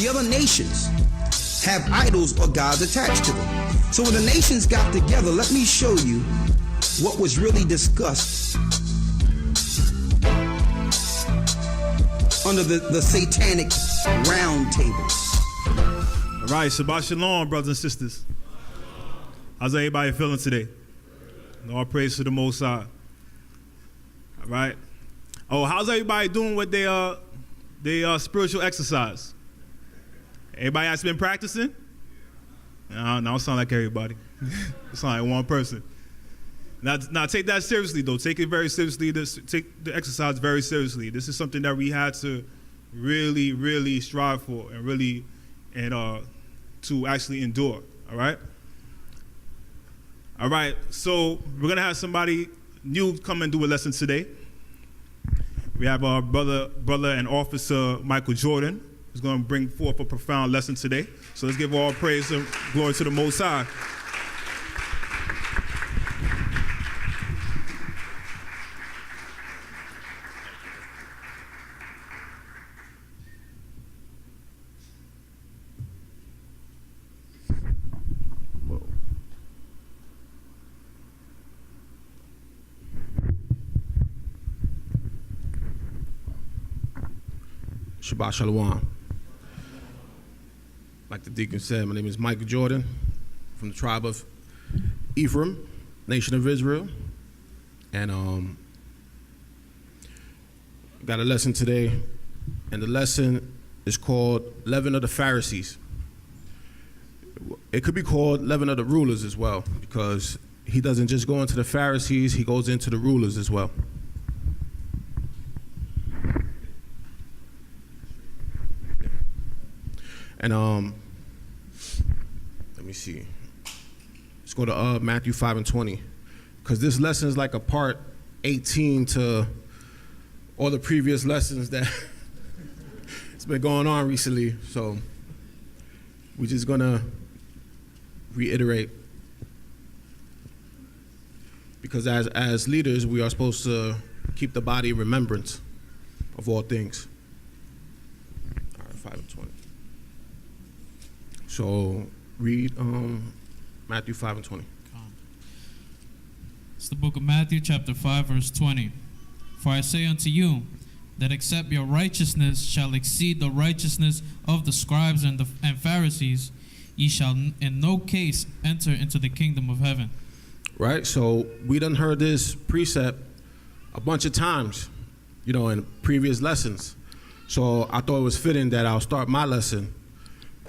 the other nations have idols or gods attached to them. So when the nations got together, let me show you what was really discussed under the satanic round tables. All right, Shabbat Shalom, brothers and sisters. How's everybody feeling today? All praise to the Most High. All right. Oh, how's everybody doing with their spiritual exercise? Everybody has been practicing? No, don't sound like everybody. It sound like one person. Now take that seriously, though. Take it very seriously. Take the exercise very seriously. This is something that we had to really, really strive for and to actually endure. All right? All right, so we're going to have somebody new come and do a lesson today. We have our brother and officer, Michael Jordan, who's going to bring forth a profound lesson today. So let's give all praise and glory to the Most High. Shabbat Shalom. Like the deacon said, my name is Michael Jordan from the tribe of Ephraim, nation of Israel. And got a lesson today, and the lesson is called Leaven of the Pharisees. It could be called Leaven of the Rulers as well, because he doesn't just go into the Pharisees, he goes into the rulers as well. And let me see. Let's go to Matthew 5 and 20, because this lesson is like a part 18 to all the previous lessons that it's been going on recently. So we're just gonna reiterate, because as leaders, we are supposed to keep the body in remembrance of all things. All right, 5 and 20. So read Matthew 5 and 20. It's the book of Matthew chapter 5 verse 20. For I say unto you that except your righteousness shall exceed the righteousness of the scribes and Pharisees, ye shall in no case enter into the kingdom of heaven. Right, so we done heard this precept a bunch of times, in previous lessons. So I thought it was fitting that I'll start my lesson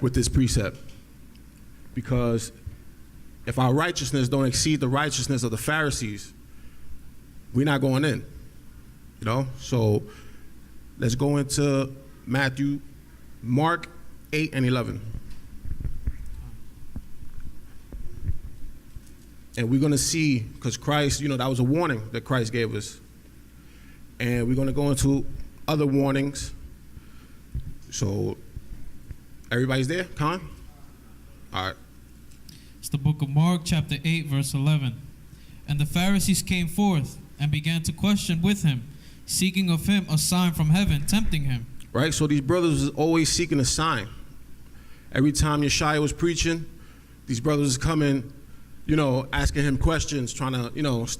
with this precept, because if our righteousness don't exceed the righteousness of the Pharisees, we're not going in, So let's go into Mark 8 and 11. And we're going to see, because Christ, that was a warning that Christ gave us. And we're going to go into other warnings. So everybody's there? Con? All right. It's the book of Mark, chapter 8, verse 11. And the Pharisees came forth and began to question with him, seeking of him a sign from heaven, tempting him. Right, so these brothers was always seeking a sign. Every time Yeshua was preaching, these brothers was coming, asking him questions, trying to,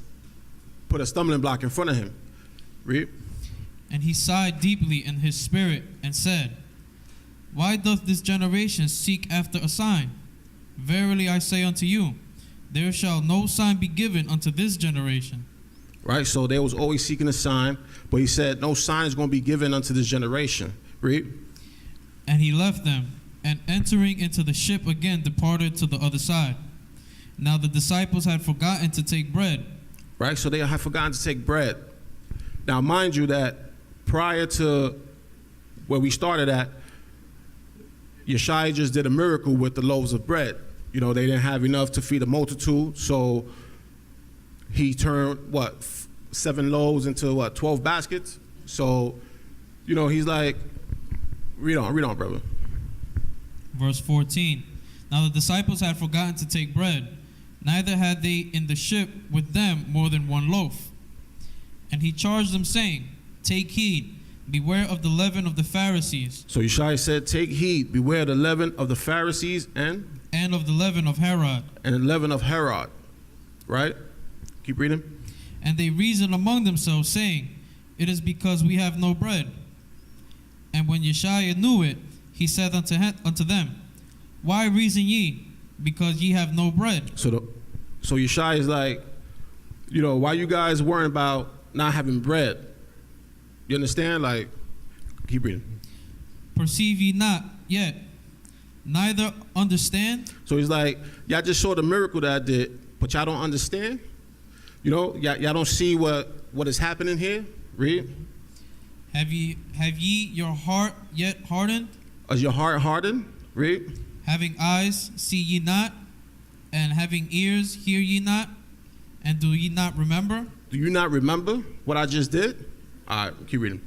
put a stumbling block in front of him. Read. And he sighed deeply in his spirit and said, why doth this generation seek after a sign? Verily I say unto you, there shall no sign be given unto this generation. Right, so they was always seeking a sign, but he said no sign is going to be given unto this generation. Read. And he left them, and entering into the ship again departed to the other side. Now the disciples had forgotten to take bread. Right, so they had forgotten to take bread. Now mind you that prior to where we started at, Yeshua just did a miracle with the loaves of bread. They didn't have enough to feed a multitude, so he turned, 7 loaves into 12 baskets? So, he's like, read on, brother. Verse 14. Now the disciples had forgotten to take bread, neither had they in the ship with them more than 1 loaf. And he charged them, saying, take heed beware of the leaven of the Pharisees, So Yeshua said, take heed, beware the leaven of the Pharisees and and of the leaven of Herod. the leaven of Herod. Right? Keep reading. And they reasoned among themselves, saying, It is because we have no bread. And when Yeshua knew it, he said unto them, Why reason ye? Because ye have no bread. So Yeshua is like, why you guys worrying about not having bread? You understand? Like, keep reading. Perceive ye not yet, neither understand? So he's like, y'all just saw the miracle that I did, but y'all don't understand? Y'all don't see what is happening here? Read. Have ye your heart yet hardened? Is your heart hardened? Read. Having eyes, see ye not? And having ears, hear ye not? And do ye not remember? Do you not remember what I just did? All right, keep reading.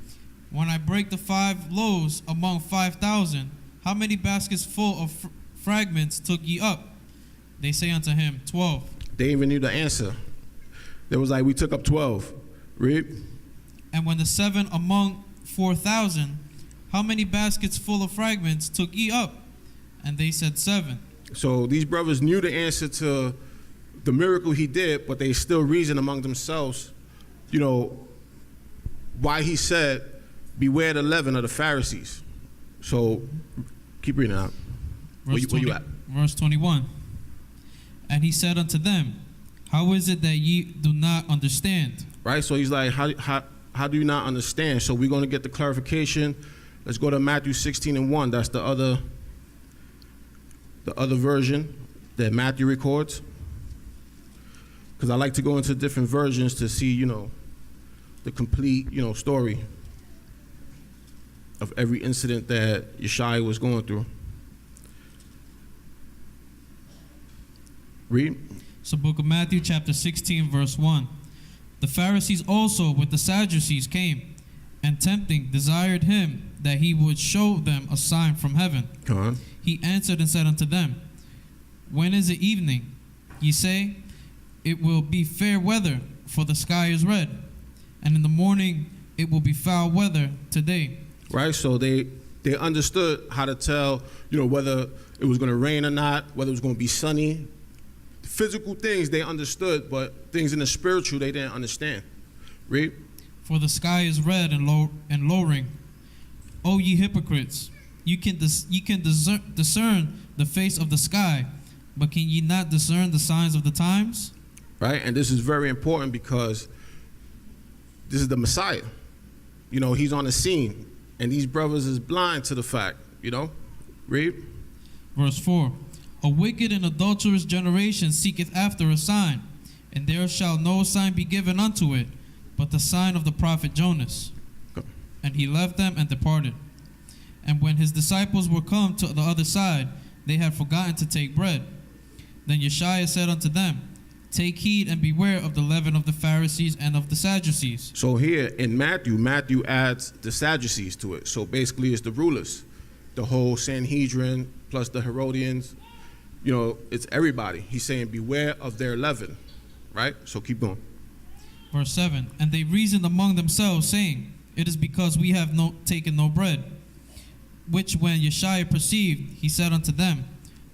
When I break the 5 loaves among 5,000, how many baskets full of fragments took ye up? They say unto him, 12. They even knew the answer. They was like, we took up 12. Read. And when the 7 among 4,000, how many baskets full of fragments took ye up? And they said 7. So these brothers knew the answer to the miracle he did, but they still reasoned among themselves, why he said, beware the leaven of the Pharisees. So keep reading out. Where you at? Verse 21. And he said unto them, How is it that ye do not understand? Right, so he's like, how do you not understand? So we're going to get the clarification. Let's go to Matthew 16:1. That's the other version that Matthew records. Because I like to go into different versions to see, the complete, story of every incident that Yeshua was going through. Read. So book of Matthew chapter 16 verse 1. The Pharisees also with the Sadducees came, and tempting desired him that he would show them a sign from heaven. Come on. He answered and said unto them, When is it evening? Ye say, It will be fair weather, for the sky is red. And in the morning it will be foul weather today. Right, so they understood how to tell, whether it was going to rain or not, whether it was going to be sunny. Physical things they understood, but things in the spiritual they didn't understand. Read. For the sky is red and lowering. O ye hypocrites, you can discern the face of the sky, but can ye not discern the signs of the times? Right, and this is very important because this is the Messiah. He's on the scene, and these brothers is blind to the fact. Read. Verse 4. A wicked and adulterous generation seeketh after a sign, and there shall no sign be given unto it, but the sign of the prophet Jonas. Go. And he left them and departed. And when his disciples were come to the other side, they had forgotten to take bread. Then Yeshua said unto them, Take heed and beware of the leaven of the Pharisees and of the Sadducees. So here in Matthew adds the Sadducees to it. So basically it's the rulers, the whole Sanhedrin plus the Herodians. It's everybody. He's saying beware of their leaven, right? So keep going. Verse 7, And they reasoned among themselves, saying, It is because we have taken no bread. Which when Yeshua perceived, he said unto them,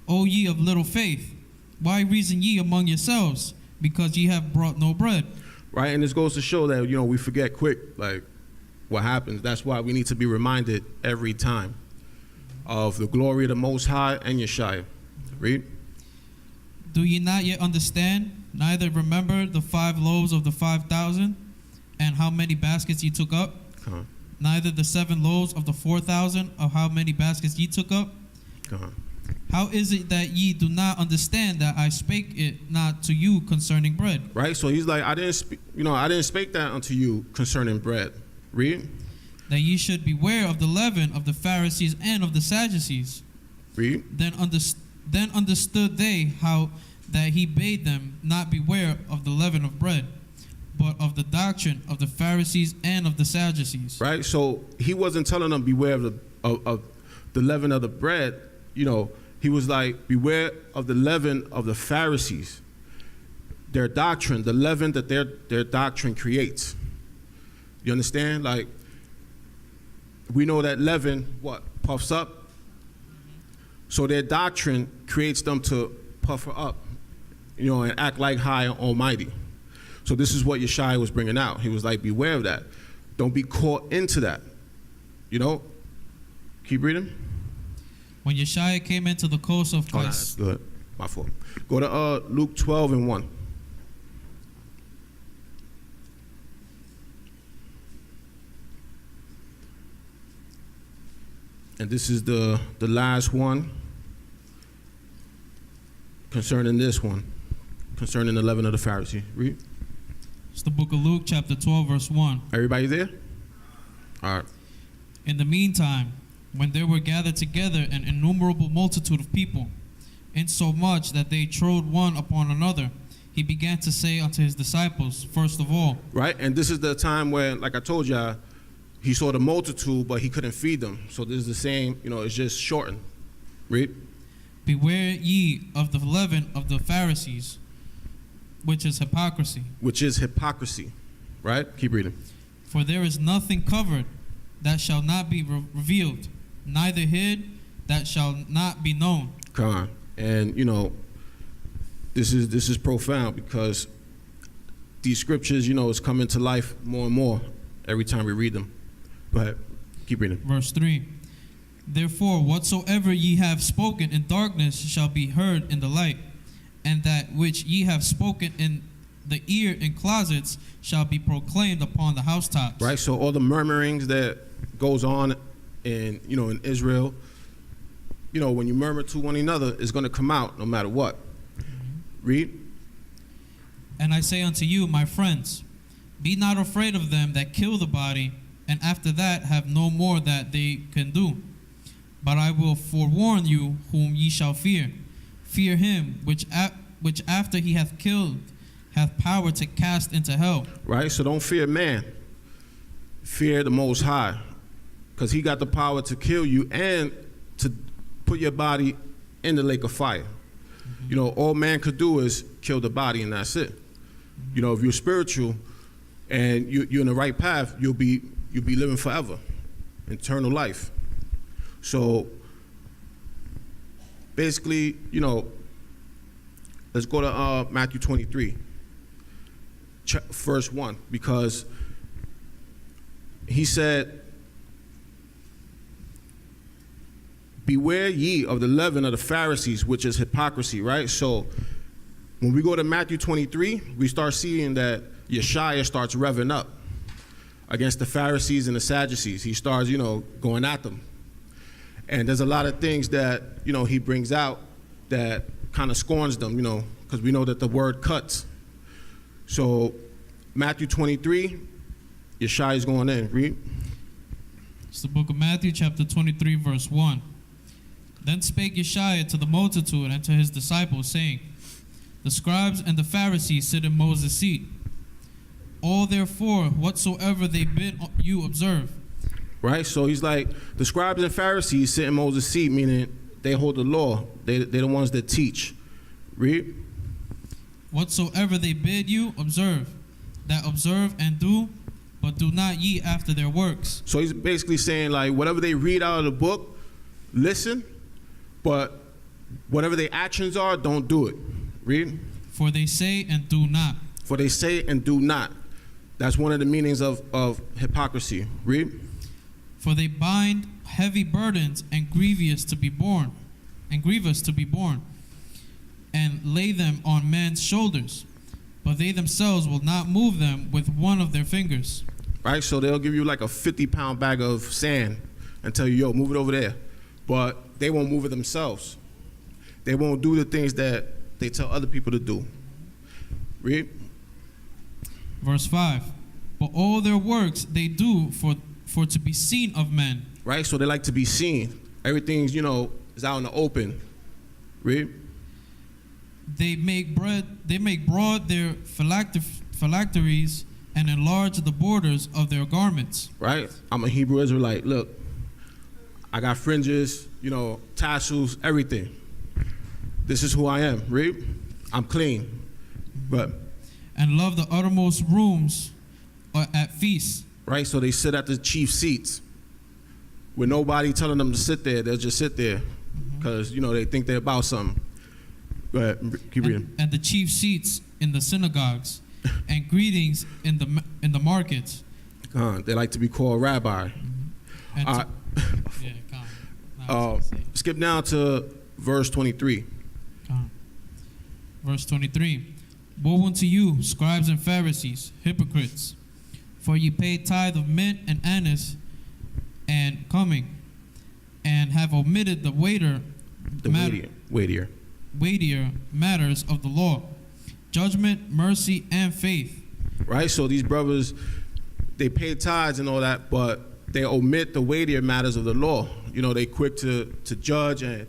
O ye of little faith, why reason ye among yourselves, because ye have brought no bread? Right, and this goes to show that, we forget quick, like, what happens. That's why we need to be reminded every time of the glory of the Most High and Yeshua. Read. Do ye not yet understand, neither remember the 5 loaves of the 5,000, and how many baskets ye took up? Uh-huh. Neither the 7 loaves of the 4,000, of how many baskets ye took up? Uh-huh. How is it that ye do not understand that I spake it not to you concerning bread? Right, so he's like, I didn't speak that unto you concerning bread. Read. That ye should beware of the leaven of the Pharisees and of the Sadducees. Read. Then understood they how that he bade them not beware of the leaven of bread, but of the doctrine of the Pharisees and of the Sadducees. Right, so he wasn't telling them beware of the leaven of the bread. He was like, beware of the leaven of the Pharisees, their doctrine, the leaven that their doctrine creates. You understand? Like, we know that leaven, what, puffs up? So their doctrine creates them to puff her up, and act like high and almighty. So this is what Yeshua was bringing out. He was like, beware of that. Don't be caught into that. Keep reading. When Yeshua came into the coast of That's good. My fault. Go to Luke 12:1. And this is the last one concerning this one, concerning the leaven of the Pharisees. Read. It's the book of Luke, chapter 12, verse 1. Everybody there? All right. In the meantime, when there were gathered together an innumerable multitude of people, insomuch that they trode one upon another, he began to say unto his disciples, first of all. Right, and this is the time where, like I told y'all, he saw the multitude, but he couldn't feed them. So this is the same, it's just shortened. Read. Beware ye of the leaven of the Pharisees, which is hypocrisy. Which is hypocrisy. Right? Keep reading. For there is nothing covered that shall not be revealed, neither hid that shall not be known. Come on. And, this is profound because these scriptures, is coming to life more and more every time we read them. Go ahead. Keep reading. Verse 3. Therefore, whatsoever ye have spoken in darkness shall be heard in the light, and that which ye have spoken in the ear in closets shall be proclaimed upon the housetops. Right, so all the murmurings that goes on in Israel, when you murmur to one another, it's going to come out no matter what. Read. And I say unto you, my friends, be not afraid of them that kill the body, and after that have no more that they can do. But I will forewarn you whom ye shall fear. Fear him which after he hath killed hath power to cast into hell. Right, so don't fear man. Fear the Most High, because he got the power to kill you and to put your body in the lake of fire. All man could do is kill the body, and that's it. If you're spiritual and you're in the right path, you'll be living forever, eternal life. So basically, let's go to Matthew 23, verse 1, because he said, beware ye of the leaven of the Pharisees, which is hypocrisy, right? So when we go to Matthew 23, we start seeing that Yeshua starts revving up against the Pharisees and the Sadducees. He starts, going at them. And there's a lot of things that, he brings out that kind of scorns them, because we know that the word cuts. So Matthew 23, Yeshua is going in. Read. It's the book of Matthew, chapter 23, verse 1. Then spake Yeshua to the multitude and to his disciples, saying, the scribes and the Pharisees sit in Moses' seat. All therefore, whatsoever they bid you observe. Right, so he's like, the scribes and Pharisees sit in Moses' seat, meaning they hold the law. They're the ones that teach. Read. Whatsoever they bid you observe, that observe and do, but do not ye after their works. So he's basically saying, like, whatever they read out of the book, listen, but whatever their actions are, don't do it. Read. For they say and do not. For they say and do not. That's one of the meanings of hypocrisy. Read. For they bind heavy burdens and grievous to be borne, and lay them on men's shoulders, but they themselves will not move them with one of their fingers. Right, so they'll give you like a 50-pound bag of sand and tell you, yo, move it over there. But they won't move it themselves. They won't do the things that they tell other people to do. Read. Verse 5. But all their works they do for to be seen of men. Right, so they like to be seen. Everything's, is out in the open. Read. They make broad their phylacteries and enlarge the borders of their garments. Right, I'm a Hebrew Israelite. Look, I got fringes, tassels, everything. This is who I am. Read. I'm clean. But and love the uttermost rooms at feasts. Right, so they sit at the chief seats. with nobody telling them to sit there. They'll just sit there because, they think they're about something. Go ahead, keep reading. And the chief seats in the synagogues and greetings in the markets. They like to be called rabbi. And All right. Skip down to verse 23. Verse 23. Woe unto you, scribes and Pharisees, hypocrites! For ye pay tithe of mint and anise and cumin, and have omitted the weightier matters of the law, judgment, mercy, and faith. Right? So these brothers, they pay tithes and all that, but they omit the weightier matters of the law. They quick to judge and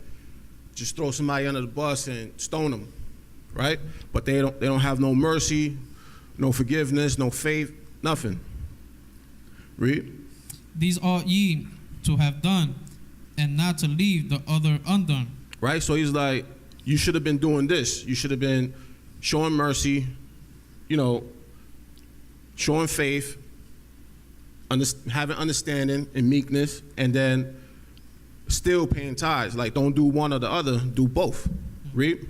just throw somebody under the bus and stone them, right? But they don't have no mercy, no forgiveness, no faith, nothing. Read. These ought ye to have done, and not to leave the other undone. Right? So he's like, you should have been doing this. You should have been showing mercy, showing faith, having understanding and meekness, and then still paying tithes. Like, don't do one or the other, do both. Read.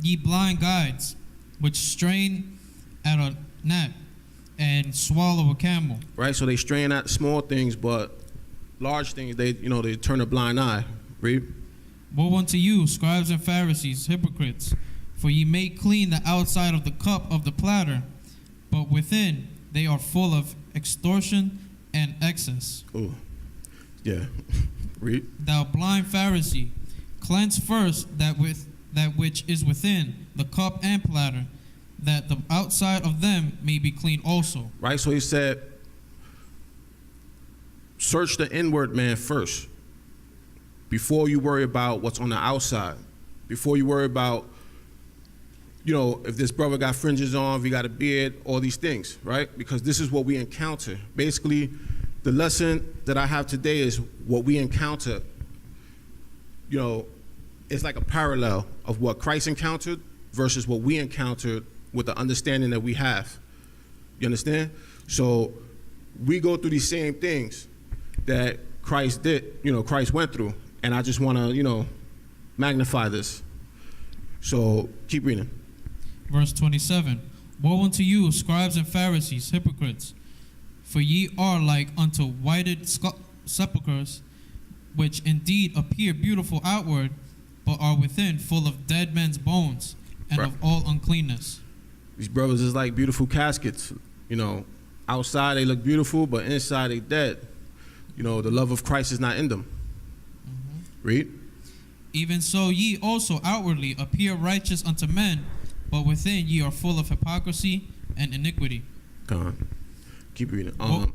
Ye blind guides, which strain at a gnat and swallow a camel. Right, so they strain at small things, but large things, they turn a blind eye. Read. Woe unto you, scribes and Pharisees, hypocrites! For ye make clean the outside of the cup of the platter, but within they are full of extortion and excess. Oh, yeah. Read. Thou blind Pharisee, cleanse first that which is within the cup and platter, that the outside of them may be clean also. Right, so he said, search the inward man first, before you worry about what's on the outside. Before you worry about, if this brother got fringes on, if he got a beard, all these things, right? Because this is what we encounter. Basically, the lesson that I have today is what we encounter. It's like a parallel of what Christ encountered versus what we encountered with the understanding that we have. You understand? So we go through these same things that Christ did, Christ went through. And I just want to, magnify this. So keep reading. Verse 27. Woe unto you, scribes and Pharisees, hypocrites! For ye are like unto whited sepulchres, which indeed appear beautiful outward, but are within full of dead men's bones and of all uncleanness. These brothers is like beautiful caskets. Outside they look beautiful, but inside they dead. The love of Christ is not in them. Read. Even so ye also outwardly appear righteous unto men, but within ye are full of hypocrisy and iniquity. Come on. Keep reading. Let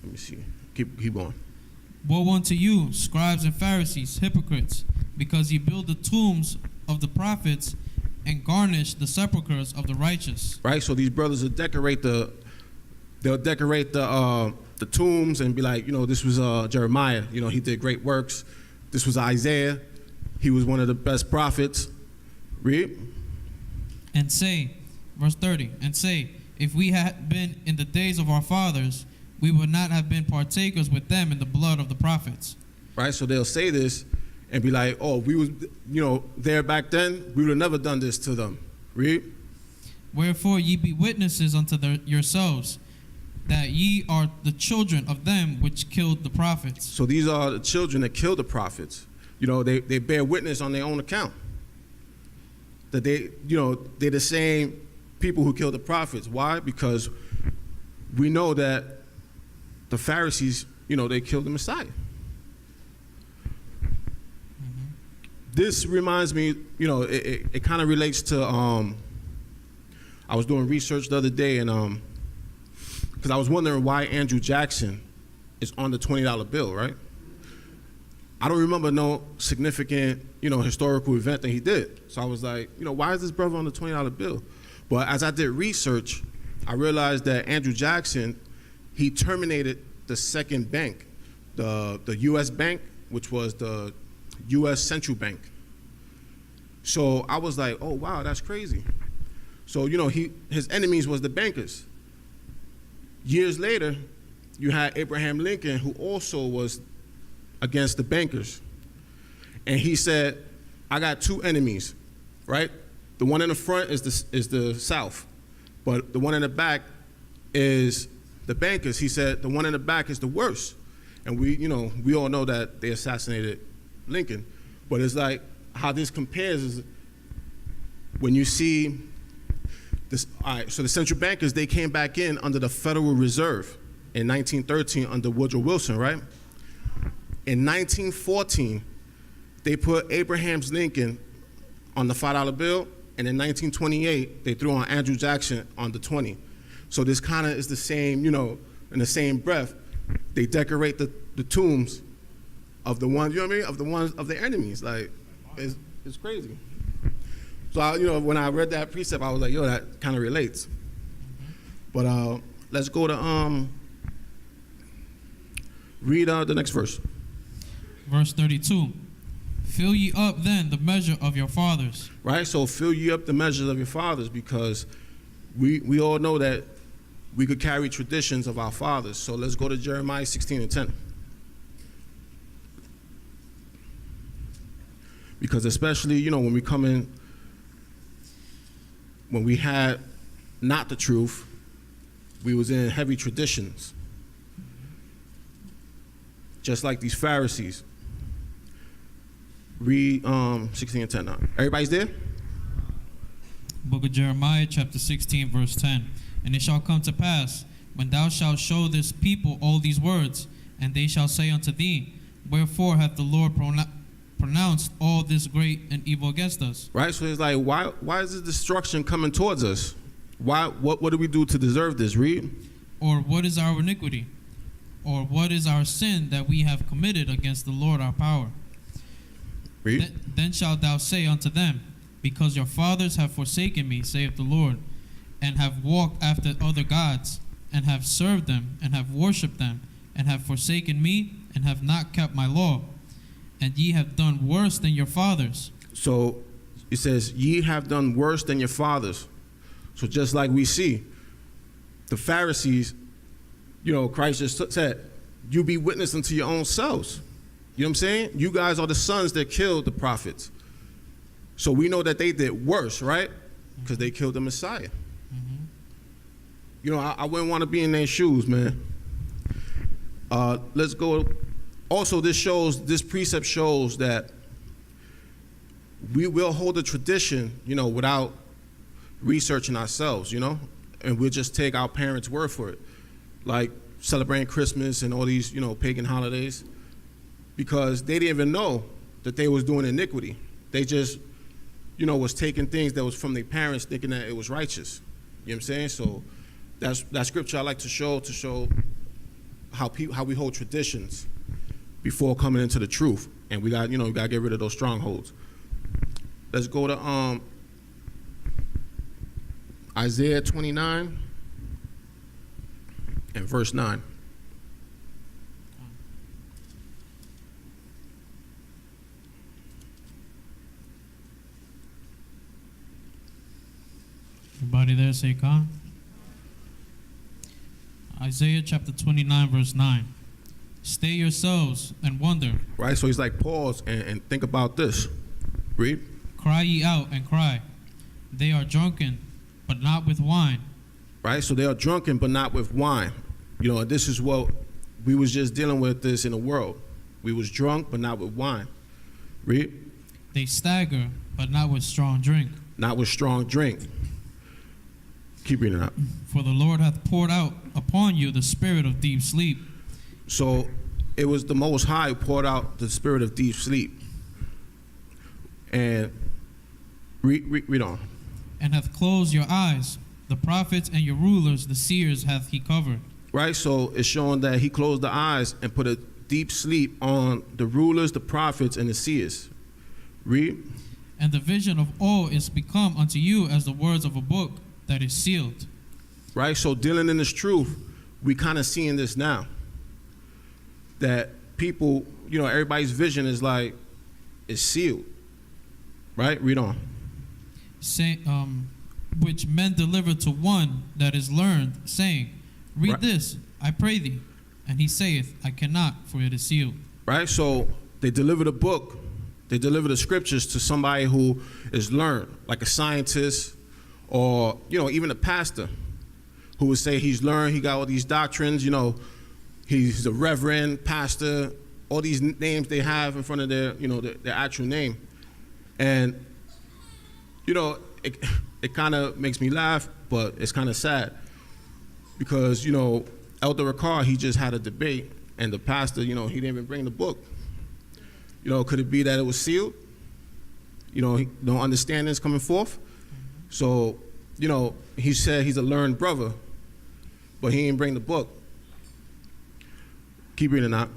me see. Keep going. Woe unto you, scribes and Pharisees, hypocrites, because ye build the tombs of the prophets and garnish the sepulchres of the righteous. Right. So these brothers will decorate the tombs and be like, this was Jeremiah. He did great works. This was Isaiah. He was one of the best prophets. Read. And say, verse 30, and say, if we had been in the days of our fathers, we would not have been partakers with them in the blood of the prophets. Right, so they'll say this and be like, oh, we was, there back then, we would have never done this to them. Read. Wherefore ye be witnesses unto yourselves, that ye are the children of them which killed the prophets. So these are the children that killed the prophets. They bear witness on their own account. That they're the same people who killed the prophets. Why? Because we know that the Pharisees, they killed the Messiah. This reminds me, it kind of relates to, I was doing research the other day, and because I was wondering why Andrew Jackson is on the $20 bill, right? I don't remember no significant, historical event that he did. So I was like, why is this brother on the $20 bill? But as I did research, I realized that Andrew Jackson, he terminated the second bank, the U.S. bank, which was the U.S. Central Bank. So I was like, oh, wow, that's crazy. So, his enemies was the bankers. Years later, you had Abraham Lincoln, who also was against the bankers. And he said, I got two enemies, right? The one in the front is the South, but the one in the back is the bankers. He said the one in the back is the worst. And we all know that they assassinated Lincoln. But it's like how this compares is when you see this. All right, so the central bankers, they came back in under the Federal Reserve in 1913 under Woodrow Wilson, right? In 1914, they put Abraham Lincoln on the $5 bill, and in 1928, they threw on Andrew Jackson on the 20. So this kind of is the same, in the same breath, they decorate the tombs of the ones, of the ones of the enemies. Like, it's crazy. So, when I read that precept, I was like, that kind of relates. But let's go to read the next verse. Verse 32. Fill ye up then the measure of your fathers. Right, so fill ye up the measures of your fathers, because we all know that we could carry traditions of our fathers. So let's go to Jeremiah 16:10. Because especially, when we come in, when we had not the truth, we was in heavy traditions. Just like these Pharisees. Read 16:10 now. Everybody's there? Book of Jeremiah, chapter 16, verse 10. And it shall come to pass, when thou shalt show this people all these words, and they shall say unto thee, wherefore hath the Lord pronounced all this great and evil against us? Right, so it's like, why is this destruction coming towards us? What do we do to deserve this? Read. Or what is our iniquity? Or what is our sin that we have committed against the Lord our power? Then shalt thou say unto them, because your fathers have forsaken me, saith the Lord, and have walked after other gods, and have served them, and have worshipped them, and have forsaken me, and have not kept my law. And ye have done worse than your fathers. So it says, ye have done worse than your fathers. So just like we see, the Pharisees, Christ just said, you be witness unto your own selves. You know what I'm saying? You guys are the sons that killed the prophets. So we know that they did worse, right? Because they killed the Messiah. Mm-hmm. I wouldn't want to be in their shoes, man. Let's go. Also, this precept shows that we will hold a tradition, without researching ourselves, and we'll just take our parents' word for it. Like celebrating Christmas and all these, pagan holidays. Because they didn't even know that they was doing iniquity. They just, was taking things that was from their parents, thinking that it was righteous. You know what I'm saying? So that scripture I like to show how we hold traditions before coming into the truth. And we got to get rid of those strongholds. Let's go to Isaiah 29 and verse 9. Everybody there say con? Isaiah chapter 29, verse 9. Stay yourselves and wonder. Right, so he's like, pause and think about this. Read. Cry ye out and cry. They are drunken, but not with wine. Right, so they are drunken, but not with wine. This is what we was just dealing with this in the world. We was drunk, but not with wine. Read. They stagger, but not with strong drink. Not with strong drink. Keep reading up. For the Lord hath poured out upon you the spirit of deep sleep. So it was the Most High who poured out the spirit of deep sleep. And read on. And hath closed your eyes. The prophets and your rulers, the seers, hath he covered. Right, so it's showing that he closed the eyes and put a deep sleep on the rulers, the prophets, and the seers. Read. And the vision of all is become unto you as the words of a book that is sealed. Right, so dealing in this truth, we kind of seeing this now. That people, everybody's vision is sealed. Right, read on. Which men deliver to one that is learned, saying, read this, I pray thee. And he saith, I cannot, for it is sealed. Right? So they deliver the book, they deliver the scriptures to somebody who is learned, like a scientist or, even a pastor who would say he's learned, he got all these doctrines, he's a reverend, pastor, all these names they have in front of their, their actual name. And, it kind of makes me laugh, but it's kind of sad because, Elder Rawchaa, he just had a debate, and the pastor, he didn't even bring the book. Could it be that it was sealed? No understandings coming forth. So, he said he's a learned brother, but he didn't bring the book. Keep reading out.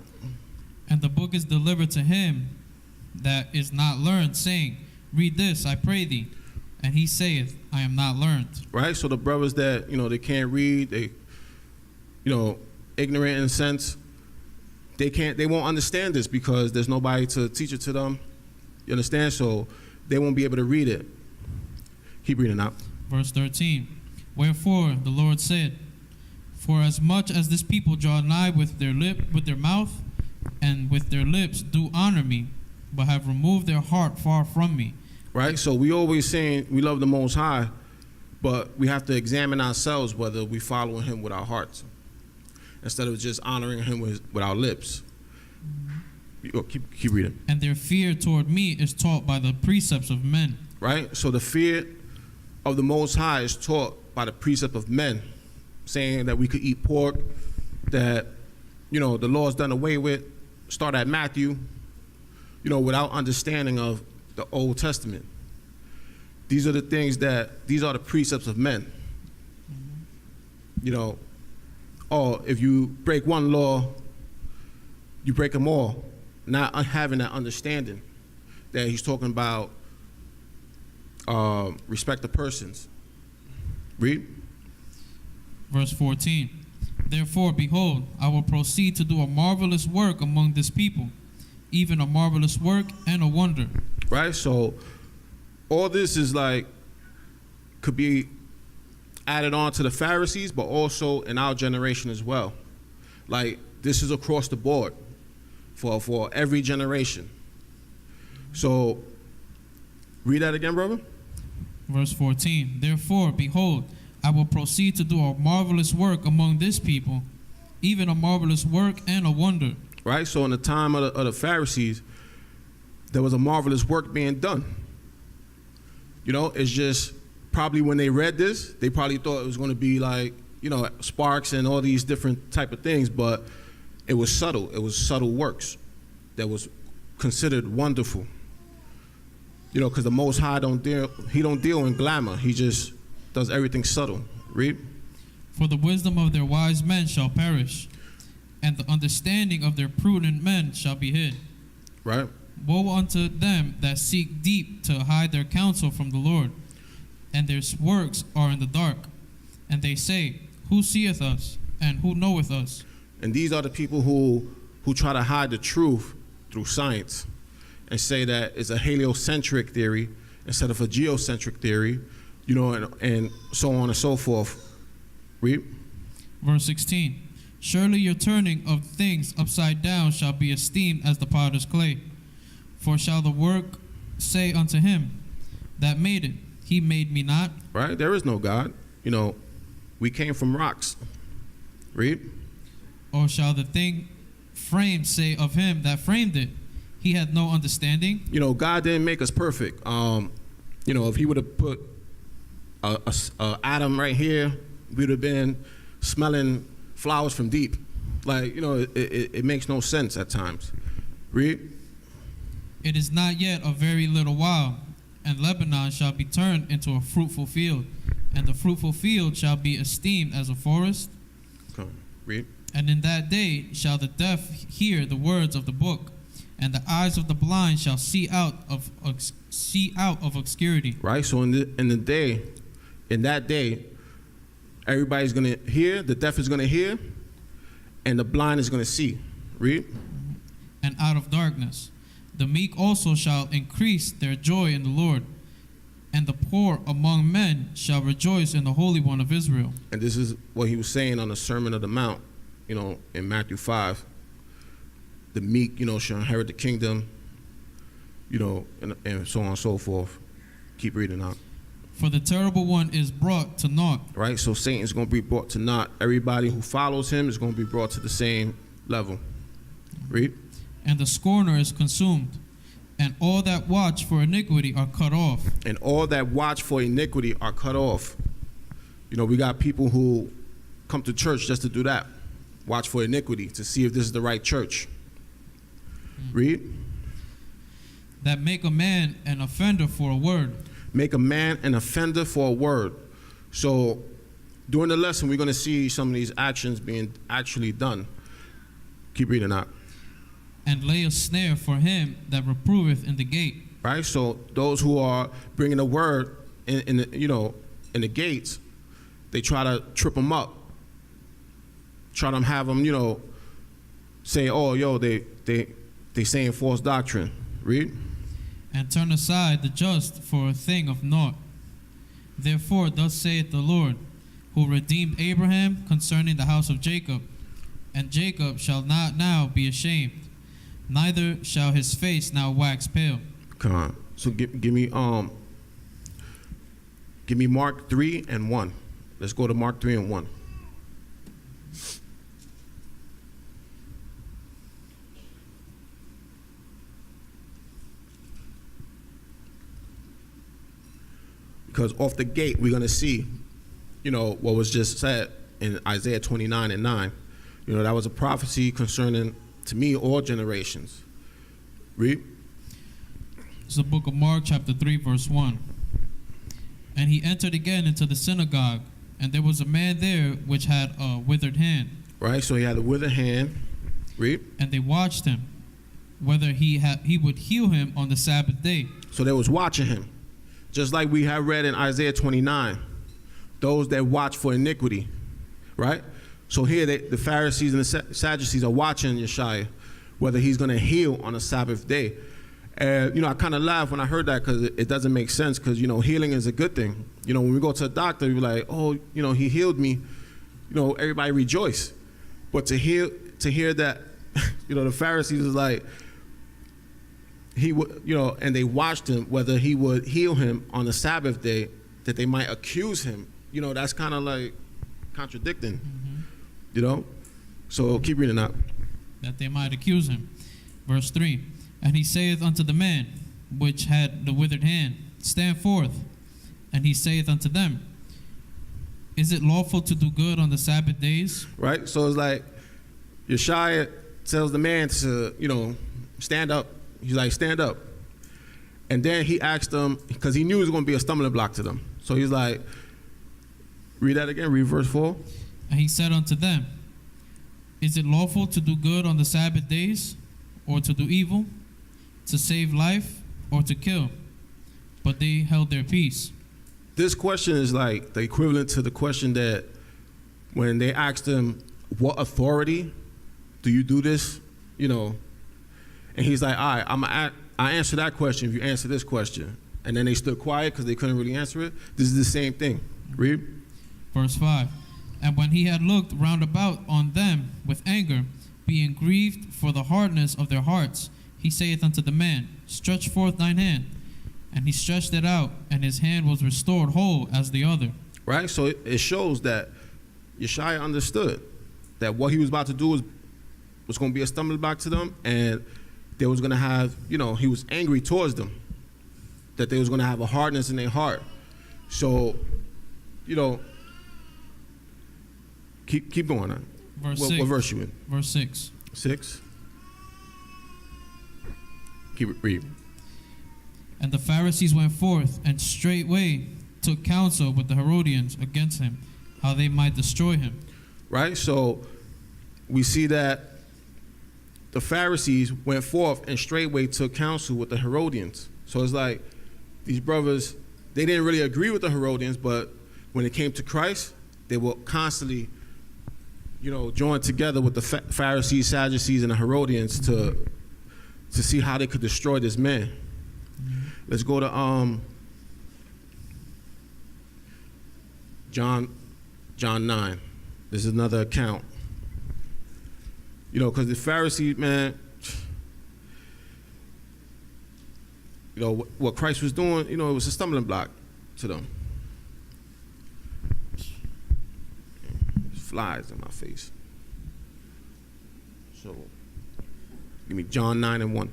And the book is delivered to him that is not learned, saying, read this, I pray thee. And he saith, I am not learned. Right? So the brothers that, they can't read, they, ignorant in a sense, they won't understand this because there's nobody to teach it to them. You understand? So they won't be able to read it. Keep reading out. Verse 13. Wherefore the Lord said, for as much as this people draw nigh with their mouth, and with their lips do honor me, but have removed their heart far from me. Right? So we always saying we love the Most High, but we have to examine ourselves whether we follow him with our hearts instead of just honoring him with our lips. Keep reading. And their fear toward me is taught by the precepts of men. Right? So the fear of the Most High is taught by the precept of men, saying that we could eat pork, that, the law's done away with. Start at Matthew, without understanding of the Old Testament. These are the things these are the precepts of men. If you break one law, you break them all, not having that understanding that he's talking about respect of persons. Read. Verse 14. Therefore, behold, I will proceed to do a marvelous work among this people, even a marvelous work and a wonder. Right? So all this is could be added on to the Pharisees, but also in our generation as well. This is across the board for every generation. So read that again, brother. Verse 14. Therefore, behold, I will proceed to do a marvelous work among this people, even a marvelous work and a wonder. Right? So in the time of the Pharisees, there was a marvelous work being done. It's just probably when they read this, they probably thought it was going to be sparks and all these different type of things, but it was subtle. It was subtle works that was considered wonderful. Because the Most High don't deal in glamour. He just does everything subtle. Read. For the wisdom of their wise men shall perish, and the understanding of their prudent men shall be hid. Right. Woe unto them that seek deep to hide their counsel from the Lord, and their works are in the dark. And they say, who seeth us, and who knoweth us? And these are the people who try to hide the truth through science and say that it's a heliocentric theory instead of a geocentric theory, and so on and so forth. Read. Verse 16. Surely your turning of things upside down shall be esteemed as the potter's clay. For shall the work say unto him that made it, he made me not? Right? There is no God. We came from rocks. Read. Or shall the thing framed say of him that framed it, he had no understanding? God didn't make us perfect. If he would have put a atom right here, we would have been smelling flowers from deep. It makes no sense at times. Read. It is not yet a very little while, and Lebanon shall be turned into a fruitful field, and the fruitful field shall be esteemed as a forest. Come, read. And in that day shall the deaf hear the words of the book, and the eyes of the blind shall see out of obscurity. Right. So in that day, everybody's gonna hear. The deaf is gonna hear, and the blind is gonna see. Read. And out of darkness, the meek also shall increase their joy in the Lord, and the poor among men shall rejoice in the Holy One of Israel. And this is what he was saying on the Sermon on the Mount. in Matthew 5, the meek, shall inherit the kingdom, and so on and so forth. Keep reading out. For the terrible one is brought to naught. Right, so Satan's going to be brought to naught. Everybody who follows him is going to be brought to the same level. Read. And the scorner is consumed, and all that watch for iniquity are cut off. And all that watch for iniquity are cut off. We got people who come to church just to do that. Watch for iniquity, to see if this is the right church. Read. That make a man an offender for a word. Make a man an offender for a word. So during the lesson, we're going to see some of these actions being actually done. Keep reading out. And lay a snare for him that reproveth in the gate. Right. So those who are bringing a word in the gates, they try to trip them up. Try to have them, say, oh, yo, they saying false doctrine. Read. And turn aside the just for a thing of naught. Therefore, thus saith the Lord, who redeemed Abraham concerning the house of Jacob. And Jacob shall not now be ashamed, neither shall his face now wax pale. Come on. So give me Mark 3 and 1. Let's go to Mark 3 and 1. Because off the gate, we're going to see, what was just said in Isaiah 29 and 9. That was a prophecy concerning, to me, all generations. Read. It's the book of Mark, chapter 3, verse 1. And he entered again into the synagogue, and there was a man there which had a withered hand. Right, so he had a withered hand. Read. And they watched him, whether he would heal him on the Sabbath day. So they was watching him. Just like we have read in Isaiah 29, those that watch for iniquity, right? So here the Pharisees and the Sadducees are watching Yeshua, whether he's going to heal on a Sabbath day. And, I kind of laugh when I heard that because it doesn't make sense because, healing is a good thing. When we go to a doctor, we're like, oh, he healed me. Everybody rejoice. But to hear that, the Pharisees is like, he would, and they watched him, whether he would heal him on the Sabbath day, that they might accuse him. That's kind of like contradicting, So keep reading out. That they might accuse him. Verse 3. And he saith unto the man which had the withered hand, stand forth. And he saith unto them, is it lawful to do good on the Sabbath days? Right. So it's like Yeshua tells the man to, stand up. He's like, stand up. And then he asked them, because he knew it was going to be a stumbling block to them. So he's like, read that again, read verse 4. And he said unto them, is it lawful to do good on the Sabbath days, or to do evil, to save life, or to kill? But they held their peace. This question is like the equivalent to the question that when they asked him, what authority do you do this? And he's like, all right, I answer that question if you answer this question. And then they stood quiet because they couldn't really answer it. This is the same thing. Read. Verse 5. And when he had looked round about on them with anger, being grieved for the hardness of their hearts, he saith unto the man, stretch forth thine hand. And he stretched it out, and his hand was restored whole as the other. Right? So it shows that Yeshua understood that what he was about to do was going to be a stumbling block to them, and they was going to have, he was angry towards them, that they was going to have a hardness in their heart. So, keep going on. Verse what 6. What verse you in? Verse 6. 6. Keep it reading. And the Pharisees went forth, and straightway took counsel with the Herodians against him, how they might destroy him. Right? So we see that the Pharisees went forth and straightway took counsel with the Herodians. So it's like these brothers, they didn't really agree with the Herodians, but when it came to Christ, they were constantly, joined together with the Pharisees, Sadducees, and the Herodians to see how they could destroy this man. Let's go to John 9. This is another account You know, because the Pharisees, man, you know, what Christ was doing, you know, it was a stumbling block to them. Flies in my face. So, give me John 9:1.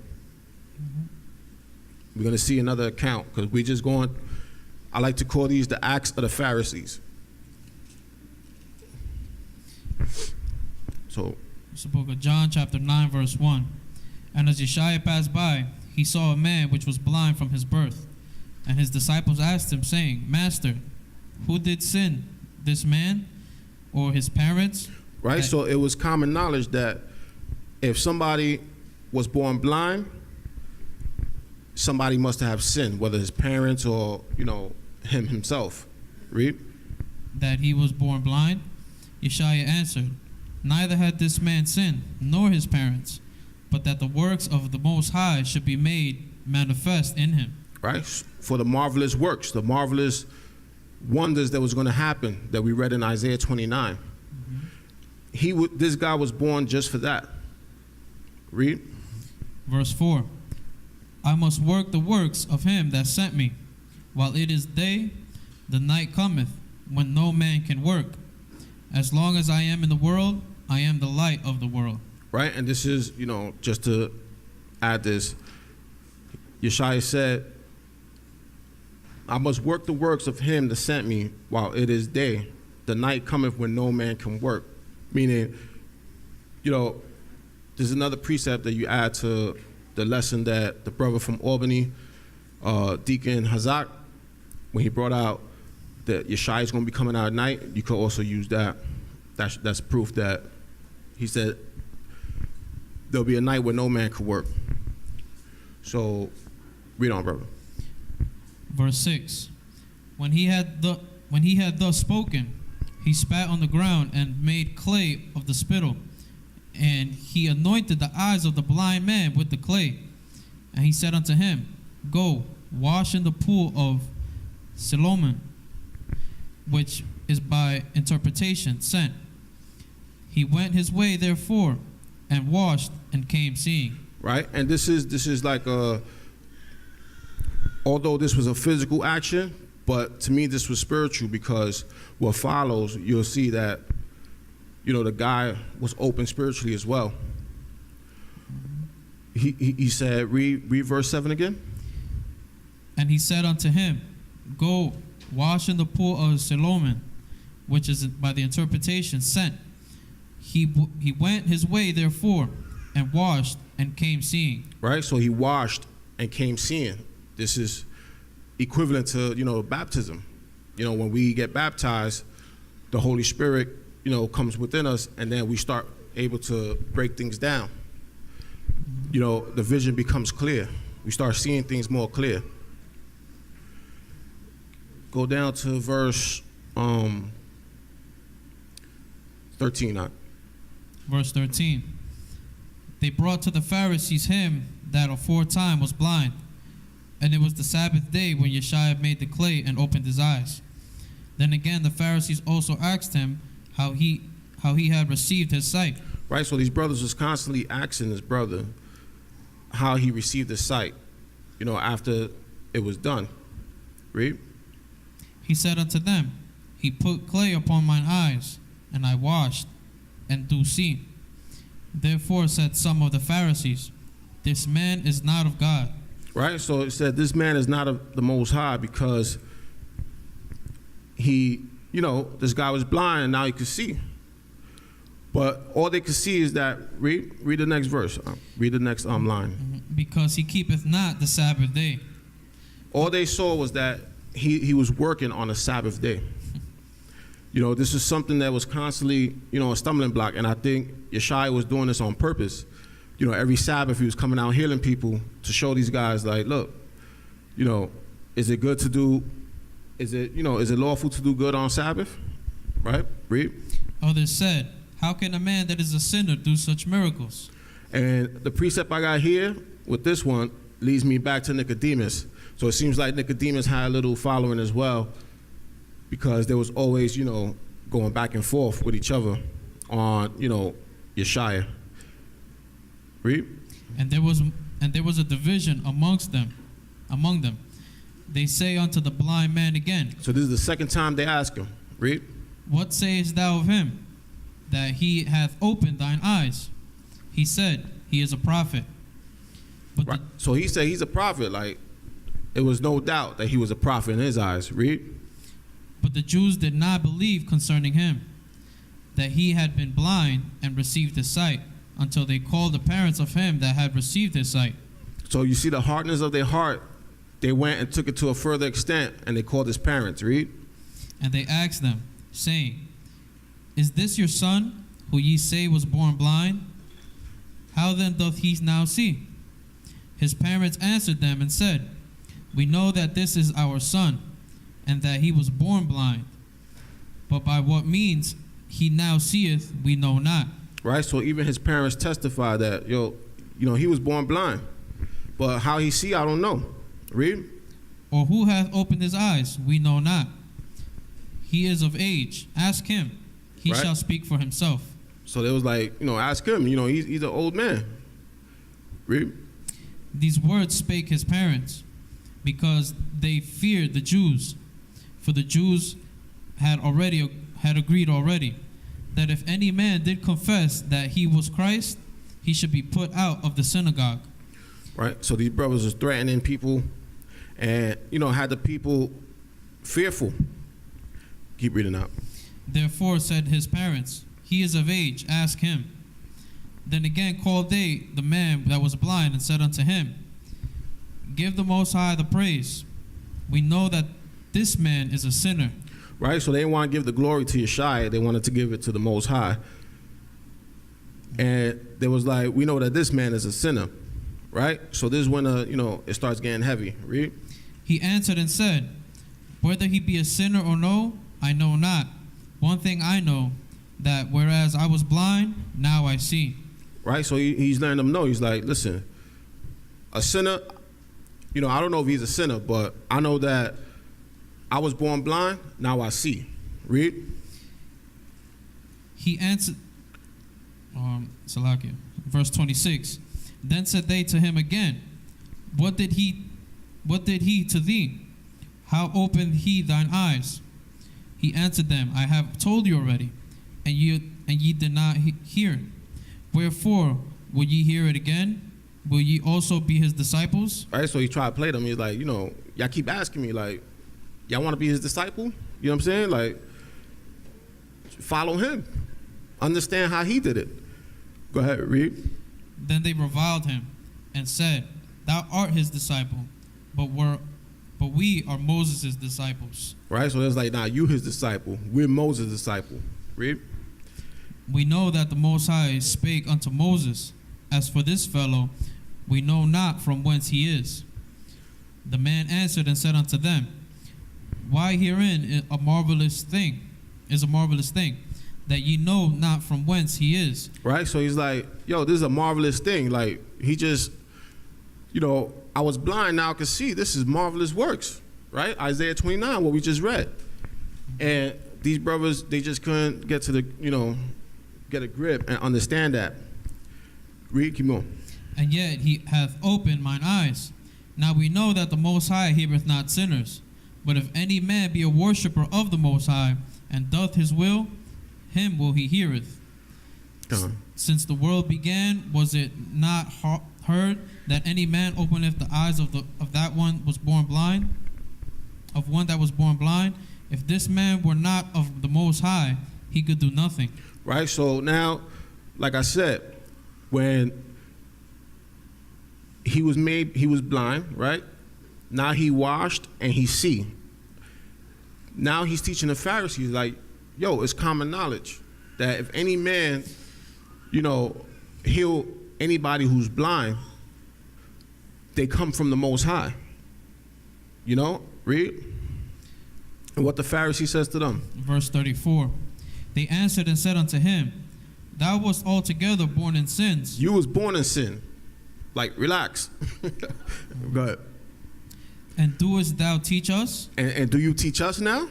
We're going to see another account because we just going, I like to call these the Acts of the Pharisees. So, It's the book of John, chapter 9, verse 1. And as Yeshua passed by, he saw a man which was blind from his birth. And his disciples asked him, saying, Master, who did sin, this man or his parents? right? So it was common knowledge that if somebody was born blind, somebody must have sinned, whether his parents or, you know, him himself. Read. That he was born blind? Yeshua answered, Neither had this man sinned, nor his parents, but that the works of the Most High should be made manifest in him. Right? For the marvelous works, the marvelous wonders that was going to happen that we read in Isaiah 29. This guy was born just for that. Read. Verse 4. I must work the works of him that sent me. While it is day, the night cometh, when no man can work. As long as I am in the world, I am the light of the world. Right? And this is, you know, just to add this, Yeshua said, I must work the works of him that sent me while it is day. The night cometh when no man can work. Meaning, you know, there's another precept that you add to the lesson that the brother from Albany, Deacon Hazak, when he brought out that Yeshua is going to be coming out at night, you could also use that. That's proof that he said there'll be a night where no man could work. So, read on, brother. Verse 6. When he had thus spoken, he spat on the ground and made clay of the spittle, and he anointed the eyes of the blind man with the clay. And he said unto him, Go, wash in the pool of Siloam, which is by interpretation sent. He went his way, therefore, and washed and came seeing. Right, and this is like although this was a physical action, but to me this was spiritual, because what follows, you'll see that, you know, the guy was open spiritually as well. He said, read verse 7 again. And he said unto him, Go, wash in the pool of Siloam, which is by the interpretation sent. He went his way, therefore, and washed and came seeing. Right, so he washed and came seeing. This is equivalent to, you know, baptism. You know, when we get baptized, the Holy Spirit, you know, comes within us, and then we start able to break things down. You know, the vision becomes clear. We start seeing things more clear. Go down to verse 13. Verse 13. They brought to the Pharisees him that aforetime was blind, and it was the Sabbath day when Yeshua made the clay and opened his eyes. Then again the Pharisees also asked him how he had received his sight. Right, so these brothers was constantly asking this brother how he received his sight, you know, after it was done. Read. He said unto them, He put clay upon mine eyes, and I washed, and do see. Therefore said some of the Pharisees, This man is not of God. Right, so it said this man is not of the Most High, because he, you know, this guy was blind and now he could see. But all they could see is that, read the next verse, read the next line. Because he keepeth not the Sabbath day. All they saw was that he was working on a Sabbath day. You know, this is something that was constantly, you know, a stumbling block. And I think Yeshua was doing this on purpose. You know, every Sabbath he was coming out healing people to show these guys, like, look, you know, is it good to do, is it lawful to do good on Sabbath? Right? Read. Others said, How can a man that is a sinner do such miracles? And the precept I got here with this one leads me back to Nicodemus. So it seems like Nicodemus had a little following as well, because there was always, you know, going back and forth with each other on, you know, Yeshua. Read. And there was a division among them. They say unto the blind man again, So this is the second time they ask him. Read. What sayest thou of him, that he hath opened thine eyes? He said, He is a prophet. But Right. So he said he's a prophet. Like, it was no doubt that he was a prophet in his eyes. Read. But the Jews did not believe concerning him, that he had been blind and received his sight, until they called the parents of him that had received his sight. So you see the hardness of their heart. They went and took it to a further extent, and they called his parents. Read. And they asked them, saying, Is this your son, who ye say was born blind? How then doth he now see? His parents answered them and said, We know that this is our son, and that he was born blind. But by what means he now seeth, we know not. Right. So even his parents testify that, he was born blind. But how he see, I don't know. Read. Or who hath opened his eyes, we know not. He is of age. Ask him. He Right. shall speak for himself. So they was like, ask him. He's an old man. Read. These words spake his parents, because they feared the Jews. For the Jews had agreed already, that if any man did confess that he was Christ, he should be put out of the synagogue. Right. So these brothers was threatening people, and had the people fearful. Keep reading out. Therefore said his parents, He is of age, ask him. Then again called they the man that was blind, and said unto him, Give the Most High the praise. We know that this man is a sinner. Right. So they didn't want to give the glory to Yeshua. They wanted to give it to the Most High. And they was like, we know that this man is a sinner. Right. So this is when it starts getting heavy. Read. He answered and said, Whether he be a sinner or no, I know not. One thing I know, that whereas I was blind, now I see. Right. So he's letting them know. He's like, listen, a sinner, I don't know if he's a sinner, but I know that I was born blind, now I see. Read. He answered, Salakia, verse 26. Then said they to him again, What did he to thee? How opened he thine eyes? He answered them, I have told you already, and ye did not hear. Wherefore will ye hear it again? Will ye also be his disciples? Right. So he tried to play them. He's like, y'all keep asking me, like, y'all want to be his disciple? You know what I'm saying? Like, follow him. Understand how he did it. Go ahead, read. Then they reviled him and said, Thou art his disciple, but we are Moses' disciples. Right? So it's like, nah, you his disciple. We're Moses' disciple. Read. We know that the Most High spake unto Moses. As for this fellow, we know not from whence he is. The man answered and said unto them, Why herein is a marvelous thing, that ye know not from whence he is. Right? So he's like, this is a marvelous thing. Like, he just, I was blind, now I can see. This is marvelous works. Right? Isaiah 29, what we just read. And these brothers, they just couldn't get to the, get a grip and understand that. Read, keep going. And yet he hath opened mine eyes. Now we know that the Most High heareth not sinners. But if any man be a worshipper of the Most High, and doth his will, him will he heareth. Since the world began, was it not heard that any man openeth the eyes of that one was born blind? Of one that was born blind? If this man were not of the Most High, he could do nothing. Right? So now, like I said, when he was blind, right? Now he washed and he see. Now he's teaching the Pharisees, like, it's common knowledge that if any man, heal anybody who's blind, they come from the Most High. Read. And what the Pharisee says to them. Verse 34. They answered and said unto him, Thou wast altogether born in sins. You was born in sin. Like, relax. Go ahead. And doest thou teach us? And do you teach us now? You know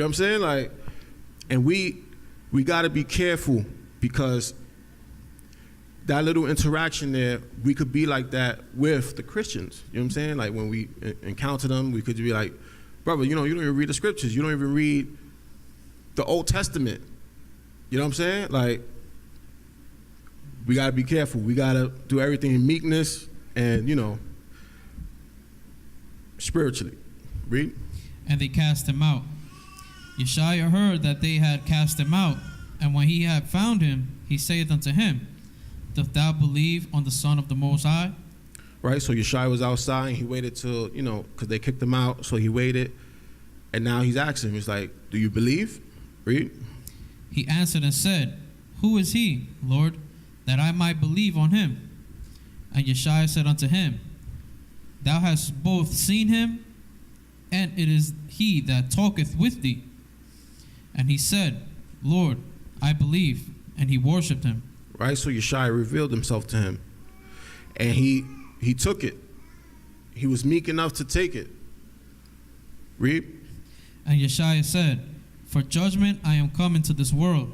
what I'm saying? Like, and we got to be careful, because that little interaction there, we could be like that with the Christians. You know what I'm saying? Like when we encounter them, we could be like, brother, you don't even read the scriptures. You don't even read the Old Testament. You know what I'm saying? Like, we got to be careful. We got to do everything in meekness and, spiritually. Read. And they cast him out. Yeshua heard that they had cast him out, and when he had found him, he saith unto him, Doth thou believe on the Son of the Most High? Right, so Yeshua was outside, and he waited till, because they kicked him out, so he waited, and now he's asking him, he's like, do you believe? Read. He answered and said, Who is he, Lord, that I might believe on him? And Yeshua said unto him, Thou hast both seen him, and it is he that talketh with thee. And he said, Lord, I believe. And he worshipped him. Right, so Yeshua revealed himself to him. And he took it. He was meek enough to take it. Read. And Yeshua said, For judgment I am come into this world,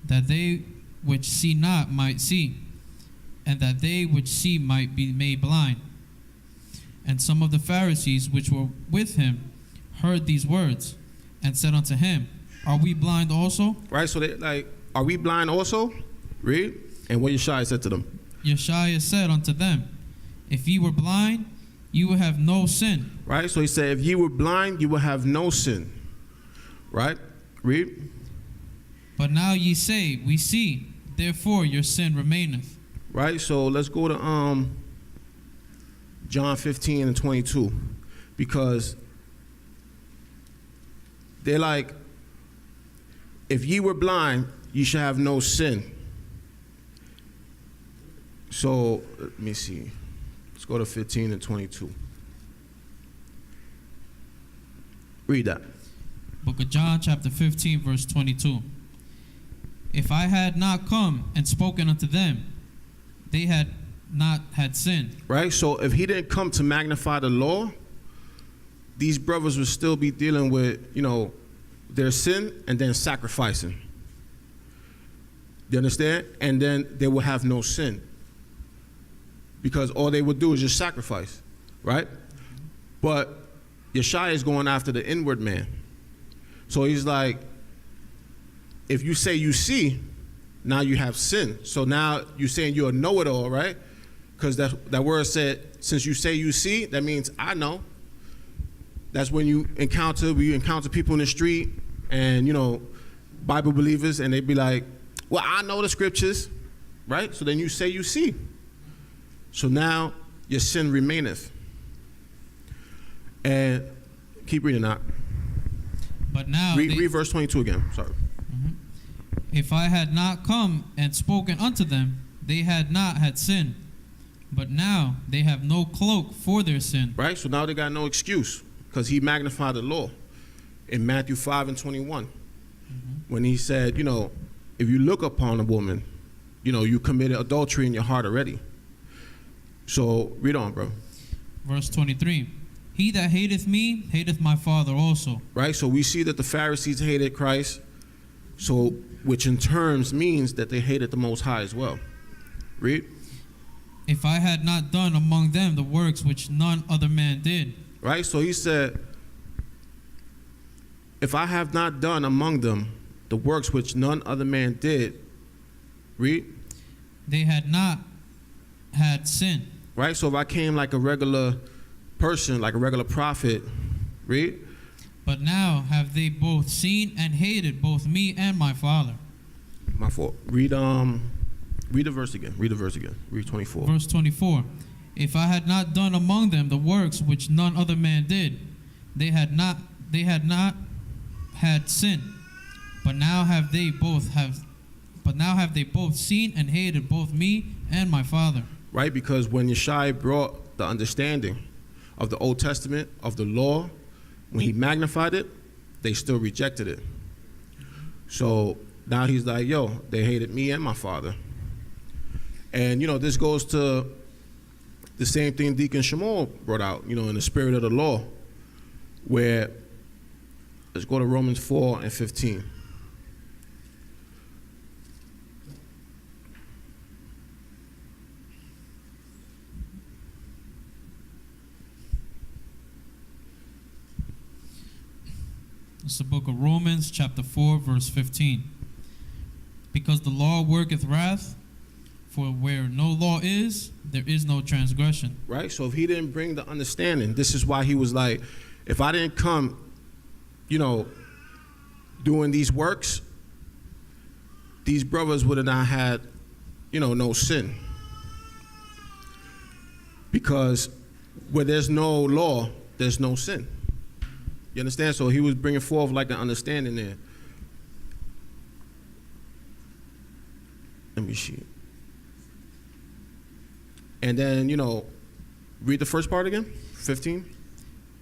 that they which see not might see, and that they which see might be made blind. And some of the Pharisees which were with him heard these words, and said unto him, Are we blind also? Right, so they like, are we blind also? Read. And what Yeshua said to them? Yeshua said unto them, If ye were blind, you would have no sin. Right, so he said, if ye were blind, you would have no sin. Right? Read. But now ye say, We see, therefore your sin remaineth. Right, so let's go to John 15 and 22. Because they're like, if ye were blind, you should have no sin. So, let me see. Let's go to 15 and 22. Read that. Book of John, chapter 15, verse 22. If I had not come and spoken unto them, they had not had sin. Right? So if he didn't come to magnify the law, these brothers would still be dealing with, their sin and then sacrificing. You understand? And then they will have no sin. Because all they would do is just sacrifice. Right? But Yeshua is going after the inward man. So he's like, if you say you see, now you have sin. So now you're saying you're a know-it-all, right? Because that word said, since you say you see, that means I know. That's when you encounter people in the street and, Bible believers, and they be like, well, I know the scriptures, right? So then you say you see. So now your sin remaineth. And keep reading that. But now read verse 22 again. Sorry. If I had not come and spoken unto them, they had not had sin. But now they have no cloak for their sin. Right? So now they got no excuse because he magnified the law in Matthew 5 and 21. When he said, if you look upon a woman, you committed adultery in your heart already. So read on, bro. Verse 23. He that hateth me, hateth my Father also. Right? So we see that the Pharisees hated Christ, so which in terms means that they hated the Most High as well. Read. If I had not done among them the works which none other man did. Right? So he said, if I have not done among them the works which none other man did. Read. They had not had sin. Right? So if I came like a regular person, like a regular prophet, read. But now have they both seen and hated both me and my Father. My fault. Read the verse again. Read 24. Verse 24. If I had not done among them the works which none other man did, they had not had sin. But now have they both seen and hated both me and my Father. Right? Because when Yeshua brought the understanding of the Old Testament, of the law, when he magnified it, they still rejected it. So now he's like, they hated me and my Father. And, this goes to the same thing Deacon Shmuel brought out, in the spirit of the law, where, let's go to Romans 4 and 15. It's the book of Romans, chapter 4, verse 15. Because the law worketh wrath, for where no law is, there is no transgression. Right? So if he didn't bring the understanding, this is why he was like, if I didn't come, doing these works, these brothers would have not had, no sin. Because where there's no law, there's no sin. You understand? So he was bringing forth like an understanding there. Let me see. And then, read the first part again, 15.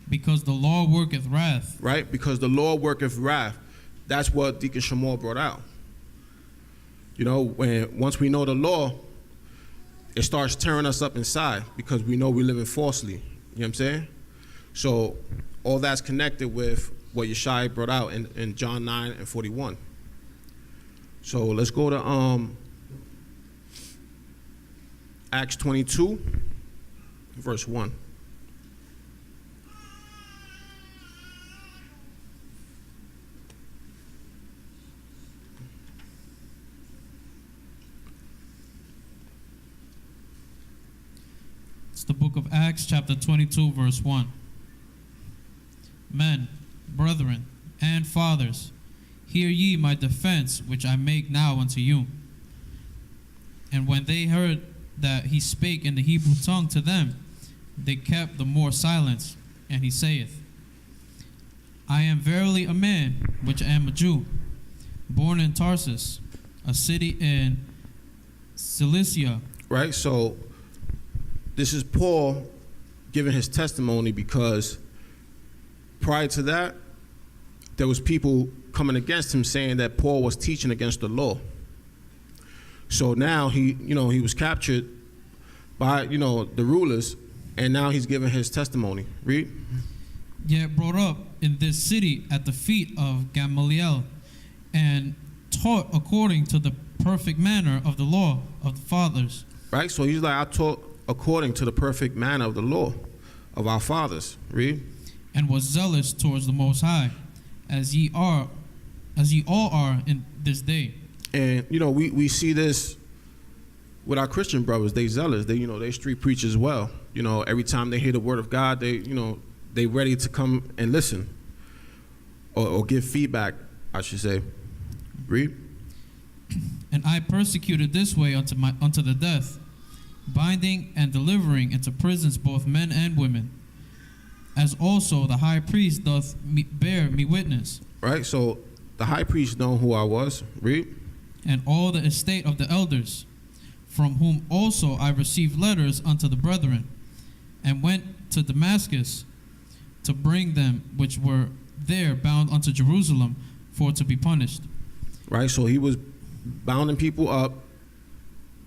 Because the law worketh wrath. Right? Because the law worketh wrath. That's what Deacon Shamal brought out. Once we know the law, it starts tearing us up inside because we know we're living falsely. You know what I'm saying? So all that's connected with what Yeshai brought out in John 9 and 41. So let's go to Acts 22, verse 1. It's the book of Acts, chapter 22, verse 1. Men, brethren, and fathers, hear ye my defense, which I make now unto you. And when they heard that he spake in the Hebrew tongue to them, they kept the more silence. And he saith, I am verily a man, which am a Jew, born in Tarsus, a city in Cilicia. Right? So this is Paul giving his testimony because prior to that, there was people coming against him saying that Paul was teaching against the law. So now he was captured by, the rulers, and now he's giving his testimony. Read. Yet brought up in this city at the feet of Gamaliel, and taught according to the perfect manner of the law of the fathers. Right? So he's like, I taught according to the perfect manner of the law of our fathers. Read. And was zealous towards the Most High, as ye all are in this day. And we see this with our Christian brothers. They zealous. They street preach as well. Every time they hear the word of God, they ready to come and listen or give feedback, I should say. Read. And I persecuted this way unto the death, binding and delivering into prisons both men and women, as also the high priest doth bear me witness. Right. So the high priest know who I was. Read. And all the estate of the elders, from whom also I received letters unto the brethren, and went to Damascus to bring them which were there bound unto Jerusalem for to be punished. Right, so he was bounding people up,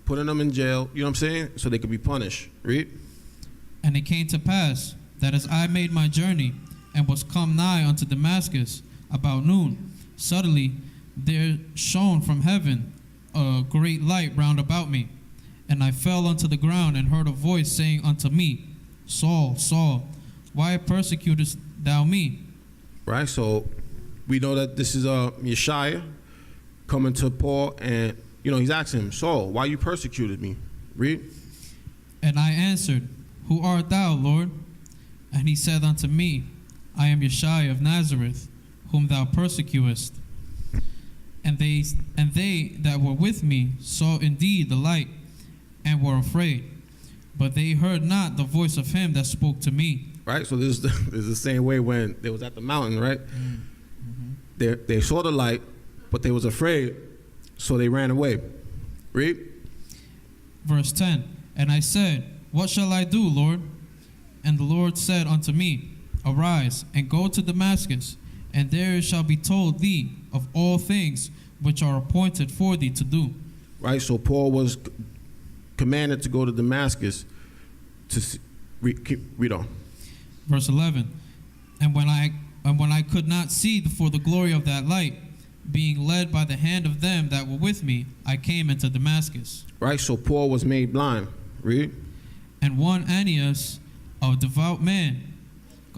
putting them in jail, you know what I'm saying, so they could be punished. Read. And it came to pass that as I made my journey and was come nigh unto Damascus about noon, suddenly there shone from heaven a great light round about me. And I fell unto the ground and heard a voice saying unto me, Saul, Saul, why persecutest thou me? Right, so we know that this is Yeshua coming to Paul, and he's asking him, Saul, why you persecuted me? Read. And I answered, Who art thou, Lord? And he said unto me, I am Yeshua of Nazareth, whom thou persecutest. And they that were with me saw indeed the light, and were afraid, but they heard not the voice of him that spoke to me. Right, so this is the same way when they was at the mountain, right? Mm-hmm. They saw the light, but they was afraid, so they ran away. Read. Verse 10, And I said, What shall I do, Lord? And the Lord said unto me, Arise, and go to Damascus, and there it shall be told thee of all things which are appointed for thee to do. Right, so Paul was commanded to go to Damascus to read on. Verse 11, And when I could not see for the glory of that light, being led by the hand of them that were with me, I came into Damascus. Right, so Paul was made blind. Read. And one Ananias, a devout man,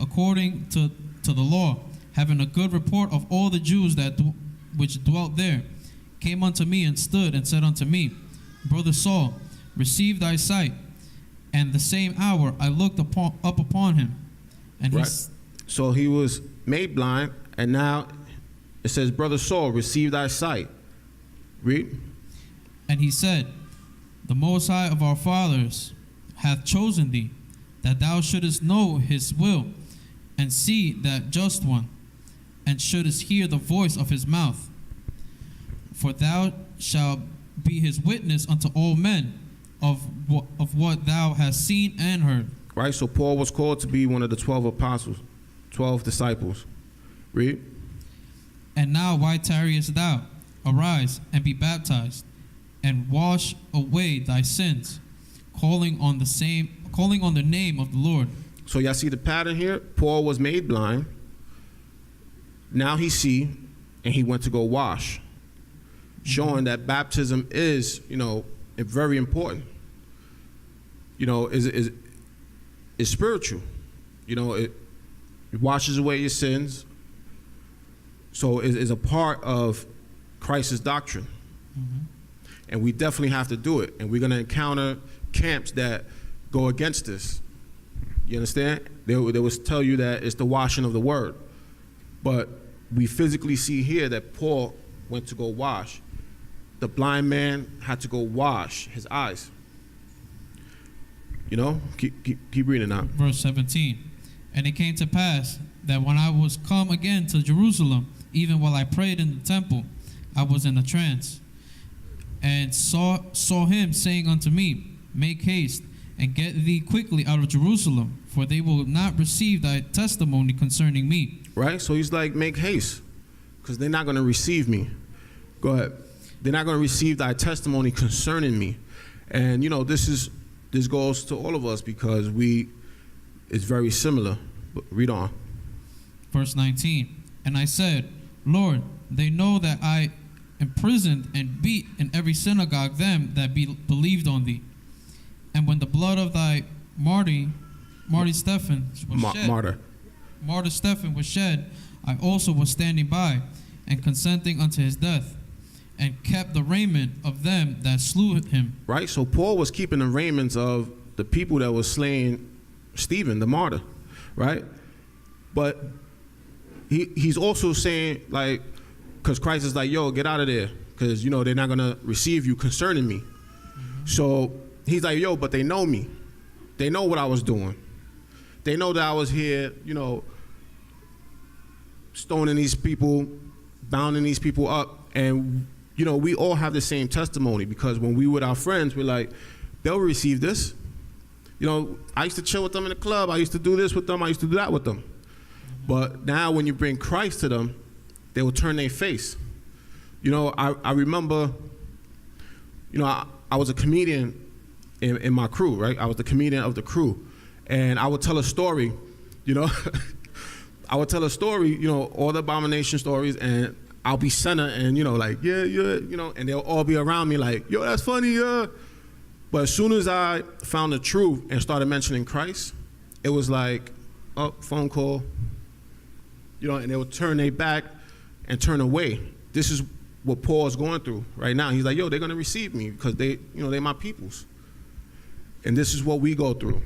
according to the law, having a good report of all the Jews which dwelt there, came unto me and stood and said unto me, Brother Saul, receive thy sight. And the same hour I looked up upon him. And right. So he was made blind, and now it says, Brother Saul, receive thy sight. Read. And he said, The Most High of our fathers hath chosen thee, that thou shouldest know his will, and see that just one, and shouldest hear the voice of his mouth. For thou shalt be his witness unto all men of what thou hast seen and heard. Right, so Paul was called to be one of the 12 apostles, 12 disciples. Read. And now why tarriest thou? Arise and be baptized, and wash away thy sins, calling on the name of the Lord. So y'all see the pattern here? Paul was made blind. Now he see, and he went to go wash, showing that baptism is, very important. Is spiritual. It washes away your sins. So it is a part of Christ's doctrine. Mm-hmm. And we definitely have to do it. And we're going to encounter camps that go against this. You understand? They will tell you that it's the washing of the word. But we physically see here that Paul went to go wash. The blind man had to go wash his eyes. Keep reading now. Verse 17. And it came to pass that when I was come again to Jerusalem, even while I prayed in the temple, I was in a trance, and saw him saying unto me, Make haste, and get thee quickly out of Jerusalem, for they will not receive thy testimony concerning me. Right? So he's like, make haste, because they're not going to receive me. Go ahead. They're not going to receive thy testimony concerning me. And, this goes to all of us because it's very similar. But read on. Verse 19. And I said, Lord, they know that I imprisoned and beat in every synagogue them that believed on thee. And when the blood of thy martyr Stephen was shed, I also was standing by and consenting unto his death, and kept the raiment of them that slew him. Right? So Paul was keeping the raiments of the people that was slaying Stephen, the martyr. Right? But he's also saying, because Christ is like, yo, get out of there, because, they're not going to receive you concerning me. Mm-hmm. So he's like, yo, but they know me. They know what I was doing. They know that I was here, stoning these people, bounding these people up. And, we all have the same testimony, because when we with our friends, we're like, they'll receive this. I used to chill with them in the club. I used to do this with them. I used to do that with them. But now when you bring Christ to them, they will turn their face. I remember, I was a comedian in my crew, right? I was the comedian of the crew. And I would tell a story, I would tell a story, all the abomination stories, and I'll be center and, and they'll all be around me like, yo, that's funny, yeah. But as soon as I found the truth and started mentioning Christ, it was like, oh, phone call, and they would turn their back and turn away. This is what Paul's going through right now. He's like, yo, they're going to receive me because they're my peoples. And this is what we go through.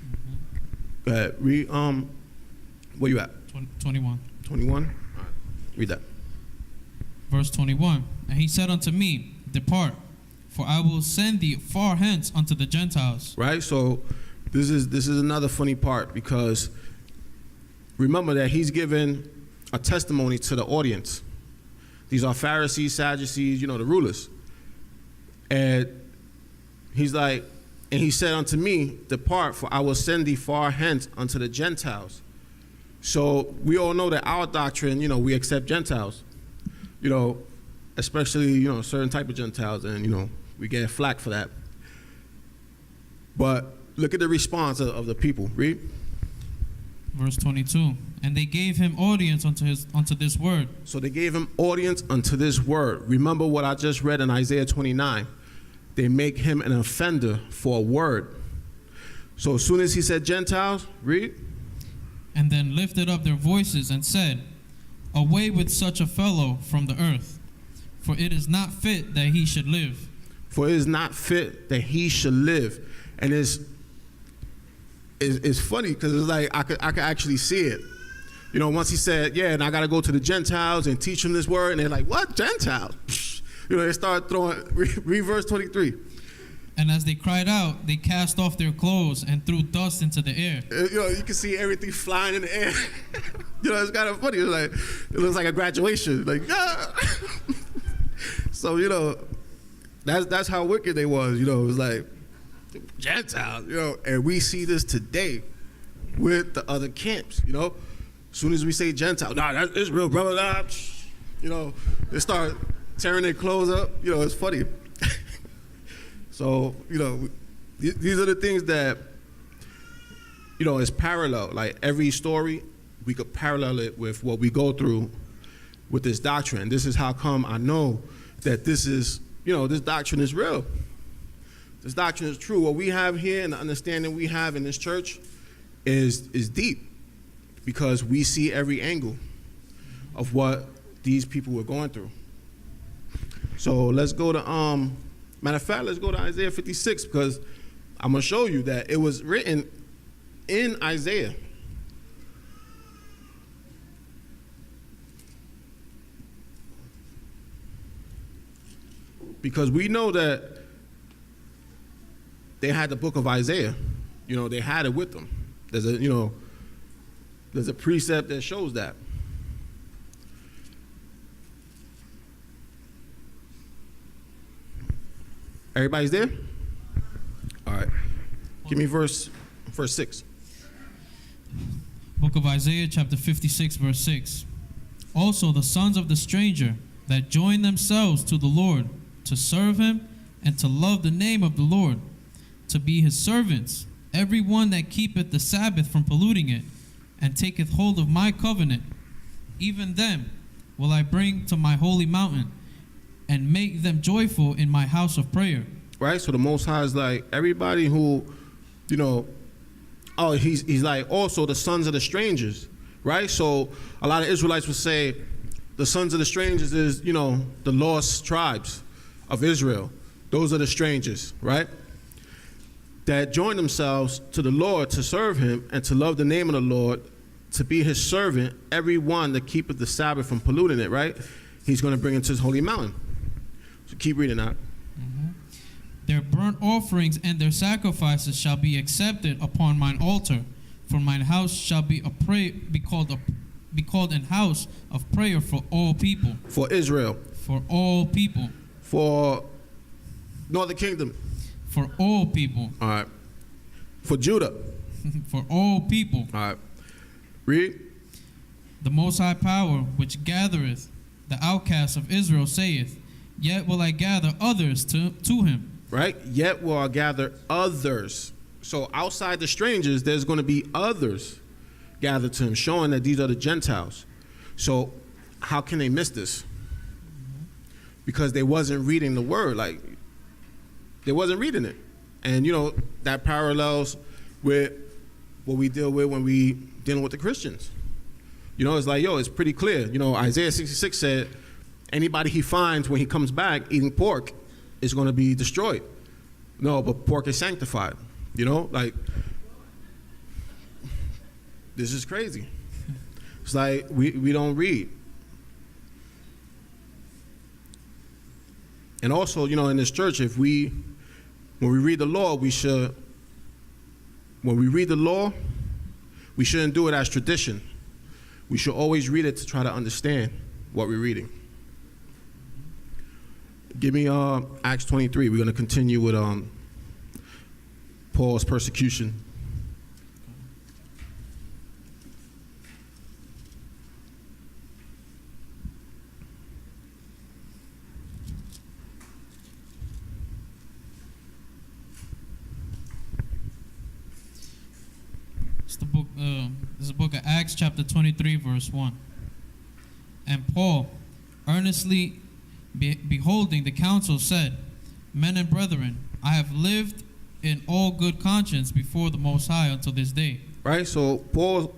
Mm-hmm. Go ahead. Read, where you at? 21. 21? All right. Read that. Verse 21. And he said unto me, Depart, for I will send thee far hence unto the Gentiles. Right? So this is another funny part, because remember that he's given a testimony to the audience. These are Pharisees, Sadducees, the rulers. And he's like, and he said unto me, Depart, for I will send thee far hence unto the Gentiles. So we all know that our doctrine, we accept Gentiles, especially, certain type of Gentiles, and, we get flack for that. But look at the response of the people. Read. Verse 22. And they gave him audience unto this word. So they gave him audience unto this word. Remember what I just read in Isaiah 29. They make him an offender for a word. So as soon as he said Gentiles, read. and then lifted up their voices and said, Away with such a fellow from the earth, for it is not fit that he should live. For it is not fit that he should live. And it's funny because it's like I could actually see it. You know, once he said, yeah, and I got to go to the Gentiles and teach them this word, and they're like, what, Gentiles? You know, they start throwing, read verse 23. And as they cried out, they cast off their clothes and threw dust into the air. You know, you can see everything flying in the air. You know, it's kind of funny. It's like, it looks like a graduation. Like, ah! So, you know, that's how wicked they was. You know, it was like, Gentiles, you know, and we see this today with the other camps, you know. As soon as we say Gentile, nah, that's Israel, brother. Nah. You know, they start tearing their clothes up. You know, it's funny. So, you know, these are the things that, you know, is parallel. Like every story, we could parallel it with what we go through with this doctrine. This is how come I know that this is, you know, this doctrine is real. This doctrine is true. What we have here and the understanding we have in this church is deep, because we see every angle of what these people were going through. So let's go to, matter of fact, let's go to Isaiah 56, because I'm going to show you that it was written in Isaiah. Because we know that they had the book of Isaiah. You know, they had it with them. There's a precept that shows that. Everybody's there? All right. Give me verse 6. Book of Isaiah, chapter 56, verse 6. Also the sons of the stranger that join themselves to the Lord, to serve him and to love the name of the Lord, to be his servants, every one that keepeth the Sabbath from polluting it, and taketh hold of my covenant, even them will I bring to my holy mountain, and make them joyful in my house of prayer. Right? So the Most High is like, everybody who, you know, oh, he's like also the sons of the strangers, right? So a lot of Israelites would say the sons of the strangers is, you know, the lost tribes of Israel. Those are the strangers, right? That join themselves to the Lord to serve him and to love the name of the Lord, to be his servant, every one that keepeth the Sabbath from polluting it, right? He's going to bring it to his holy mountain. So keep reading that. Mm-hmm. Their burnt offerings and their sacrifices shall be accepted upon mine altar, for mine house shall be called an house of prayer for all people. For Israel. For all people. For Northern Kingdom. For all people. All right. For Judah. For all people. All right. Read. The Most High Power, which gathereth the outcasts of Israel, saith, Yet will I gather others to him. Right? Yet will I gather others. So outside the strangers, there's going to be others gathered to him, showing that these are the Gentiles. So how can they miss this? Because they wasn't reading the word. Like, they wasn't reading it. And, you know, that parallels with what we deal with when we dealing with the Christians. You know, it's like, yo, it's pretty clear. You know, Isaiah 66 said, anybody he finds when he comes back eating pork is going to be destroyed. No, but pork is sanctified. You know, like, this is crazy. It's like we don't read. And also, you know, in this church, when we read the law, when we read the law, we shouldn't do it as tradition. We should always read it to try to understand what we're reading. Give me Acts 23. We're going to continue with Paul's persecution. It's the book. This is the book of Acts, chapter 23, verse 1. And Paul, earnestly beholding the council, said, Men and brethren, I have lived in all good conscience before the Most High until this day. Right? So Paul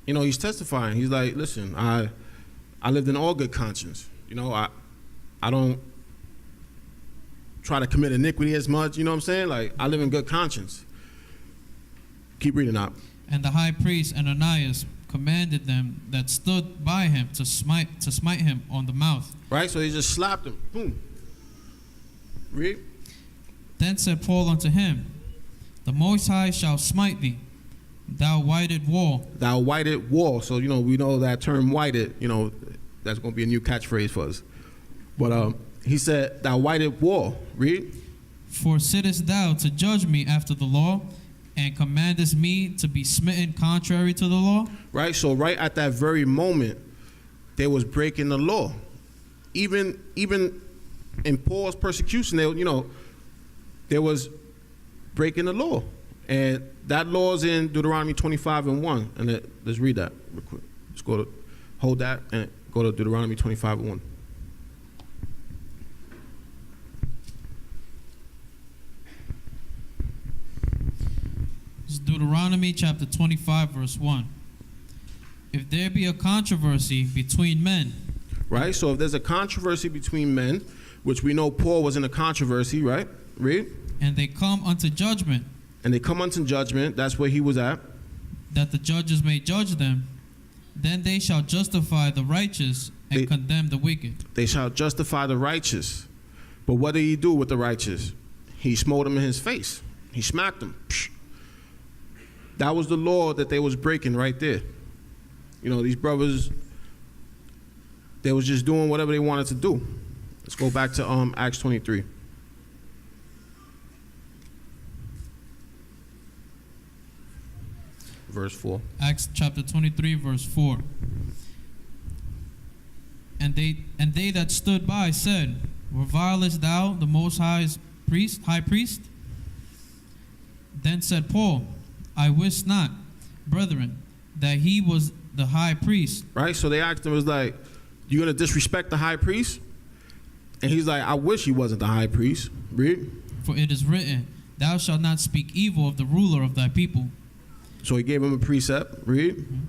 he's testifying. He's like, listen, I lived in all good conscience. I don't try to commit iniquity as much. You know what I'm saying? Like, I live in good conscience. Keep reading up. And the high priest Ananias commanded them that stood by him to smite him on the mouth. Right? So he just slapped him. Boom. Read. Then said Paul unto him, the Most High shall smite thee, thou whited wall. Thou whited wall. So, we know that term whited, that's going to be a new catchphrase for us. But he said, thou whited wall. Read. For sittest thou to judge me after the law, and commandest me to be smitten contrary to the law? Right? So right at that very moment, they was breaking the law. Even in Paul's persecution, they was breaking the law. And that law is in Deuteronomy 25:1. And let's read that real quick. Let's hold that and go to Deuteronomy 25:1. It's Deuteronomy chapter 25, verse 1. If there be a controversy between men. Right? So if there's a controversy between men, which we know Paul was in a controversy, right? Read. And they come unto judgment. And they come unto judgment. That's where he was at. That the judges may judge them. Then they shall justify the righteous and condemn the wicked. They shall justify the righteous. But what did he do with the righteous? He smote him in his face. He smacked him. That was the law that they was breaking right there. These brothers, they was just doing whatever they wanted to do. Let's go back to Acts 23. Verse 4. Acts chapter 23, verse 4. And they that stood by said, revilest thou the Most High priest? Then said Paul, I wist not, brethren, that he was the high priest. Right? So they asked him, was like, you going to disrespect the high priest? And he's like, I wish he wasn't the high priest. Read. For it is written, thou shalt not speak evil of the ruler of thy people. So he gave him a precept. Read. Mm-hmm.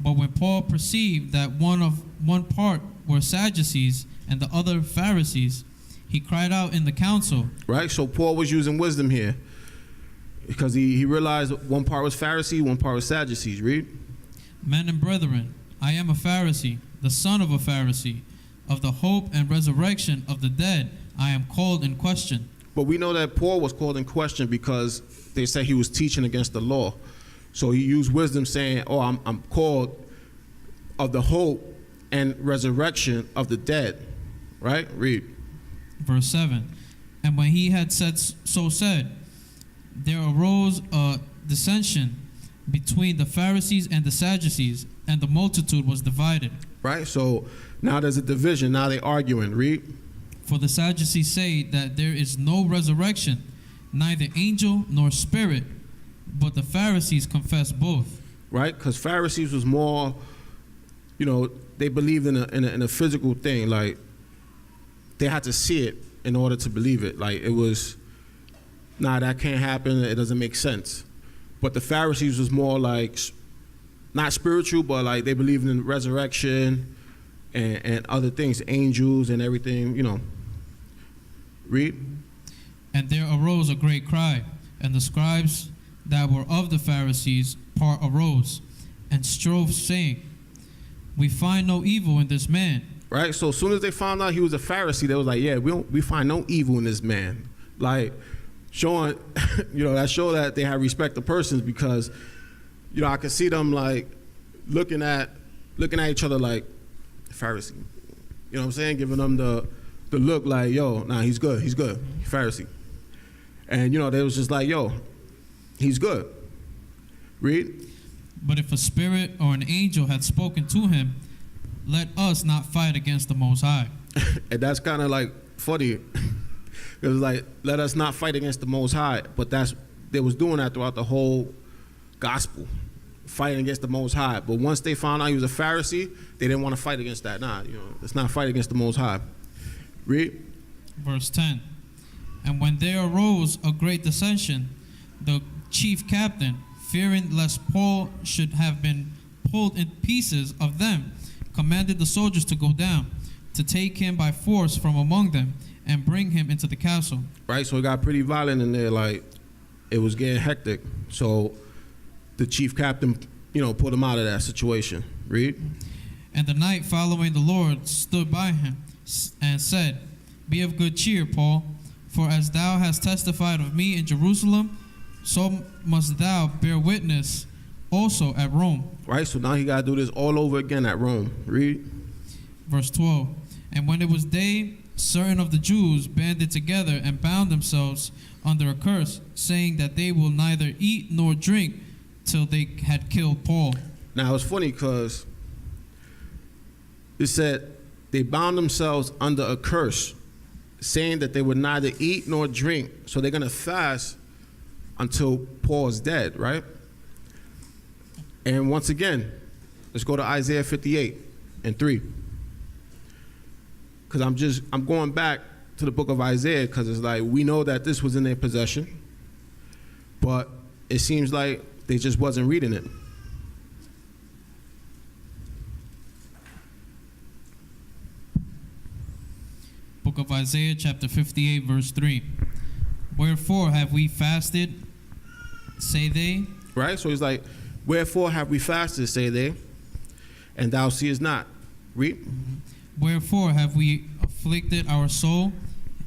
But when Paul perceived that one part were Sadducees and the other Pharisees, he cried out in the council. Right? So Paul was using wisdom here. Because he realized one part was Pharisee, one part was Sadducees. Read. Men and brethren, I am a Pharisee, the son of a Pharisee. Of the hope and resurrection of the dead, I am called in question. But we know that Paul was called in question because they said he was teaching against the law. So he used wisdom saying, I'm called of the hope and resurrection of the dead. Right? Read. Verse 7. And when he had said, there arose a dissension between the Pharisees and the Sadducees, and the multitude was divided. Right? So now there's a division. Now they're arguing. Read. For the Sadducees say that there is no resurrection, neither angel nor spirit, but the Pharisees confess both. Right? Because Pharisees was more, they believed in a physical thing. Like, they had to see it in order to believe it. Like, it was, that can't happen. It doesn't make sense. But the Pharisees was more like, not spiritual, but like they believed in resurrection and other things, angels and everything, Read. And there arose a great cry, and the scribes that were of the Pharisees part arose, and strove, saying, we find no evil in this man. Right? So as soon as they found out he was a Pharisee, they was like, yeah, we find no evil in this man. Like, showing, that showed that they had respect to persons because, I could see them like looking at each other like Pharisee. You know what I'm saying? Giving them the look like, he's good, Pharisee. And, they was just like, he's good. Read. But if a spirit or an angel had spoken to him, let us not fight against the Most High. And that's kind of like funny. It was like, let us not fight against the Most High. But they was doing that throughout the whole gospel, fighting against the Most High. But once they found out he was a Pharisee, they didn't want to fight against that. Let's not fight against the Most High. Read. Verse 10. And when there arose a great dissension, the chief captain, fearing lest Paul should have been pulled in pieces of them, commanded the soldiers to go down, to take him by force from among them, and bring him into the castle. Right, so it got pretty violent in there, like it was getting hectic. So the chief captain, pulled him out of that situation. Read. And the knight following the Lord stood by him and said, Be of good cheer, Paul, for as thou hast testified of me in Jerusalem, so must thou bear witness also at Rome. Right, so now he got to do this all over again at Rome. Read. Verse 12. And when it was day, certain of the Jews banded together and bound themselves under a curse, saying that they will neither eat nor drink till they had killed Paul. Now it's funny because it said they bound themselves under a curse, saying that they would neither eat nor drink. So they're going to fast until Paul's dead, right? And once again, let's go to Isaiah 58:3. Because I'm going back to the book of Isaiah because it's like we know that this was in their possession, but it seems like they just wasn't reading it. Book of Isaiah, chapter 58, verse 3. Wherefore have we fasted, say they? Right? So he's like, wherefore have we fasted, say they, and thou seest not. Read. Wherefore have we afflicted our soul,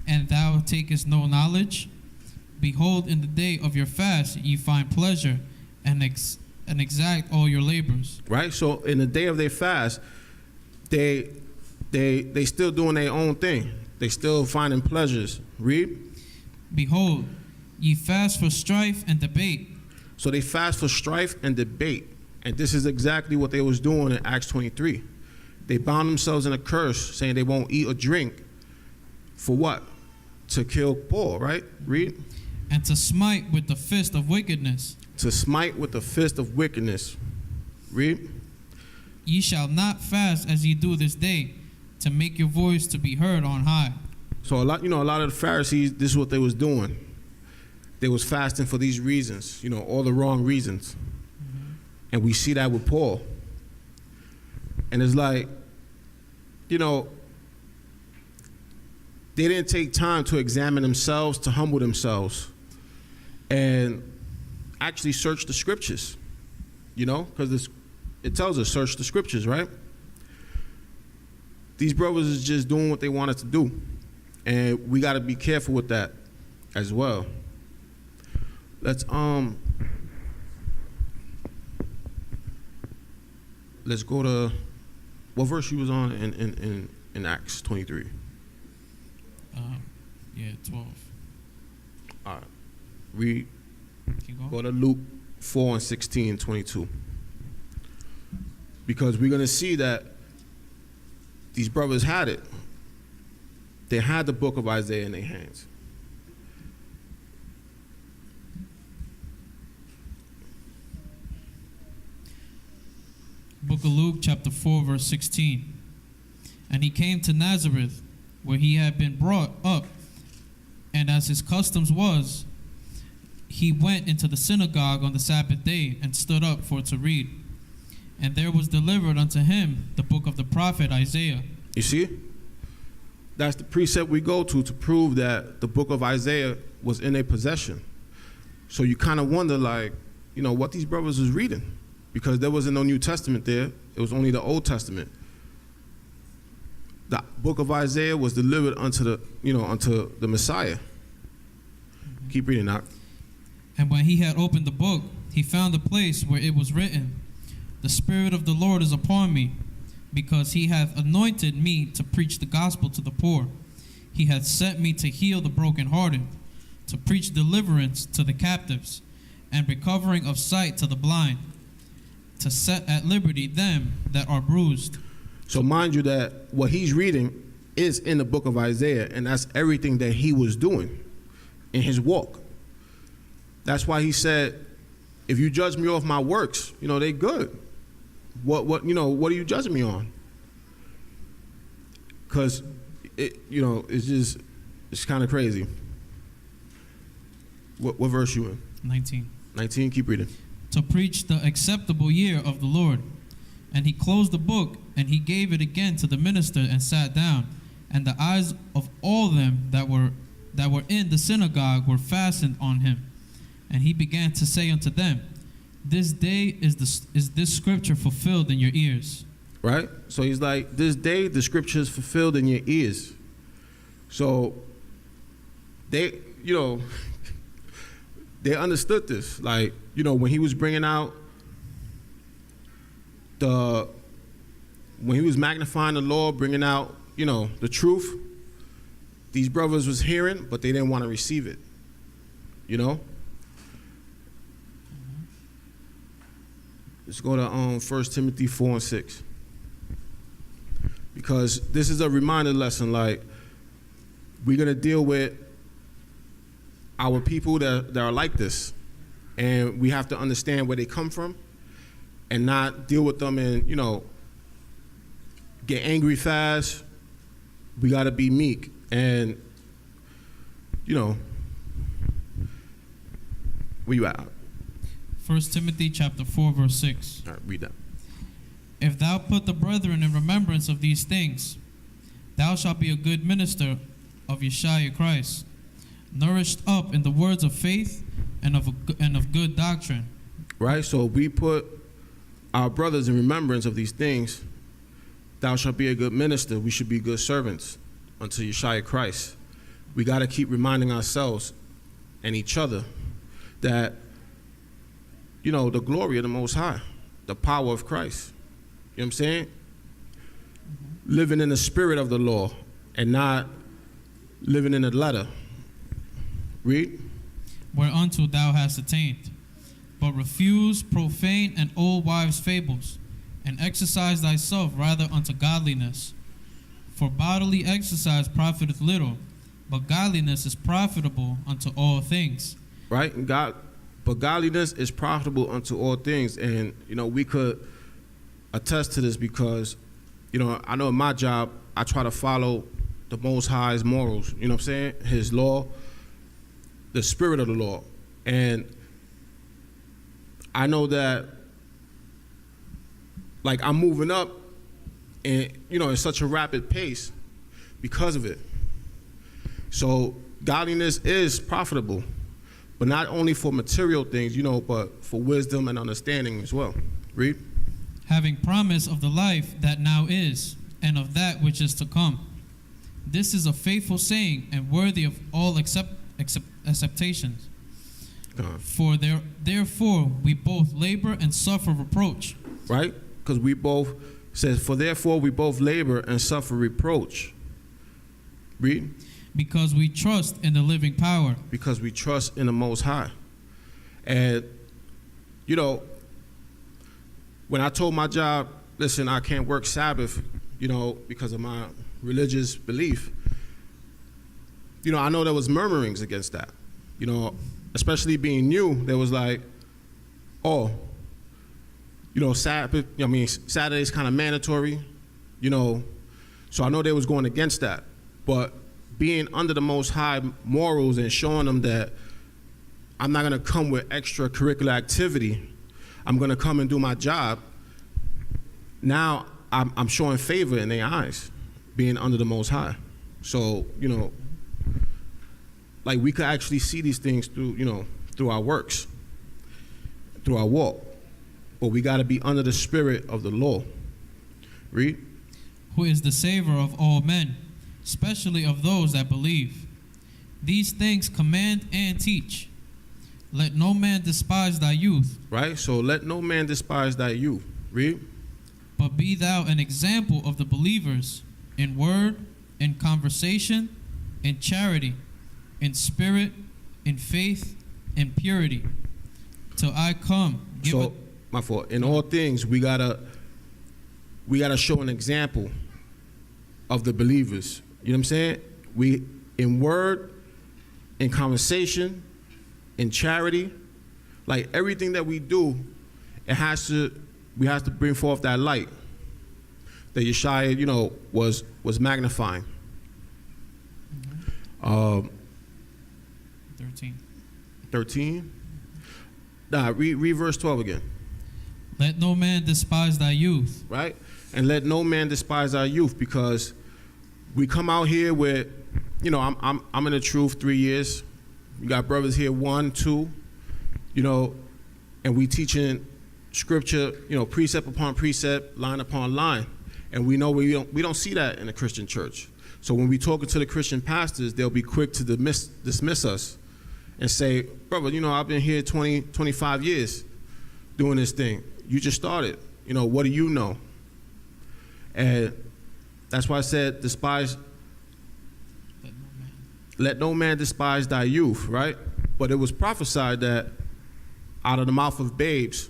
and thou takest no knowledge? Behold, in the day of your fast ye find pleasure, and exact all your labors. Right? So in the day of their fast, they still doing their own thing. They still finding pleasures. Read. Behold, ye fast for strife and debate. So they fast for strife and debate. And this is exactly what they was doing in Acts 23. They bound themselves in a curse, saying they won't eat or drink. For what? To kill Paul, right? Read. And to smite with the fist of wickedness. To smite with the fist of wickedness. Read. Ye shall not fast as ye do this day, to make your voice to be heard on high. So a lot of the Pharisees, this is what they was doing. They was fasting for these reasons, all the wrong reasons. Mm-hmm. And we see that with Paul. And it's like, they didn't take time to examine themselves, to humble themselves, and actually search the scriptures, because it tells us search the scriptures, right? These brothers is just doing what they wanted to do, and we got to be careful with that as well. Let's go to what verse you was on in Acts 23. 12. All right, read. Go to Luke 4:16-22, because we're gonna see that these brothers had it. They had the book of Isaiah in their hands. Book of Luke, chapter 4, verse 16. And he came to Nazareth, where he had been brought up, and as his customs was, he went into the synagogue on the Sabbath day and stood up for to read. And there was delivered unto him the book of the prophet Isaiah. You see? That's the precept we go to prove that the book of Isaiah was in their possession. So you kind of wonder, what these brothers was reading, because there wasn't no New Testament there. It was only the Old Testament. The book of Isaiah was delivered unto the Messiah. Mm-hmm. Keep reading that. And when he had opened the book, he found the place where it was written, The Spirit of the Lord is upon me, because he hath anointed me to preach the gospel to the poor. He hath sent me to heal the brokenhearted, to preach deliverance to the captives, and recovering of sight to the blind, to set at liberty them that are bruised. So mind you that what he's reading is in the book of Isaiah, and that's everything that he was doing in his walk. That's why he said, if you judge me off my works, they good. What are you judging me on? Because it's kind of crazy. What verse you in? 19. 19, keep reading. To preach the acceptable year of the Lord, And he closed the book, and he gave it again to the minister and sat down. And the eyes of all them that were in the synagogue were fastened on him. And he began to say unto them, this day is this scripture fulfilled in your ears. Right? So he's like, this day the scripture is fulfilled in your ears. So they, they understood this. Like, when he was bringing out when he was magnifying the law, bringing out, the truth, these brothers was hearing, but they didn't want to receive it. Let's go to 1 Timothy 4:6. Because this is a reminder lesson, like, we're going to deal with our people that are like this. And we have to understand where they come from and not deal with them and, get angry fast. We got to be meek. And, where you at? 1 Timothy chapter 4, verse 6. All right, read that. If thou put the brethren in remembrance of these things, thou shalt be a good minister of Yeshua Christ, nourished up in the words of faith and of good doctrine. Right, so we put our brothers in remembrance of these things. Thou shalt be a good minister. We should be good servants unto Yeshua Christ. We got to keep reminding ourselves and each other that, the glory of the Most High, the power of Christ. You know what I'm saying? Mm-hmm. Living in the spirit of the law and not living in the letter. Read. Whereunto thou hast attained, but refuse profane and old wives' fables, and exercise thyself rather unto godliness. For bodily exercise profiteth little, but godliness is profitable unto all things. Right? But godliness is profitable unto all things. And, we could attest to this because, I know in my job, I try to follow the Most High's morals, you know what I'm saying? His law, the spirit of the law. And I know that, like, I'm moving up and, in such a rapid pace because of it. So godliness is profitable, but not only for material things, but for wisdom and understanding as well. Read. Having promise of the life that now is, and of that which is to come. This is a faithful saying and worthy of all acceptations. For therefore we both labor and suffer reproach. Right? Because we both says, for therefore we both labor and suffer reproach. Read. Because we trust in the living power. Because we trust in the Most High. And, when I told my job, listen, I can't work Sabbath, because of my religious belief, I know there was murmurings against that. Especially being new, there was like, Sabbath, Saturday's kind of mandatory, so I know they was going against that. But being under the Most High morals and showing them that I'm not going to come with extracurricular activity, I'm going to come and do my job. Now I'm showing favor in their eyes, being under the Most High. So, like, we could actually see these things through, through our works, through our walk. But we got to be under the spirit of the law. Read. Who is the Savior of all men, especially of those that believe. These things command and teach. Let no man despise thy youth. Right? So let no man despise thy youth. Read. But be thou an example of the believers in word, in conversation, in charity, in spirit, in faith, in purity, till I come. My fault. In all things, we gotta show an example of the believers. You know what I'm saying? We, in word, in conversation, in charity, like everything that we do, we have to bring forth that light that Yeshua, was magnifying. 13. 13. Nah, read verse 12 again. Let no man despise thy youth. Right? And let no man despise our youth, because we come out here with, you know, I'm in the truth 3 years. We got brothers here 1, 2, you know, and we teaching scripture, you know, precept upon precept, line upon line. And we know we don't see that in a Christian church. So when we talking to the Christian pastors, they'll be quick to dismiss us and say, brother, you know, I've been here 20, 25 years doing this thing. You just started. You know, what do you know? And that's why I said let no man despise thy youth, right? But it was prophesied that out of the mouth of babes,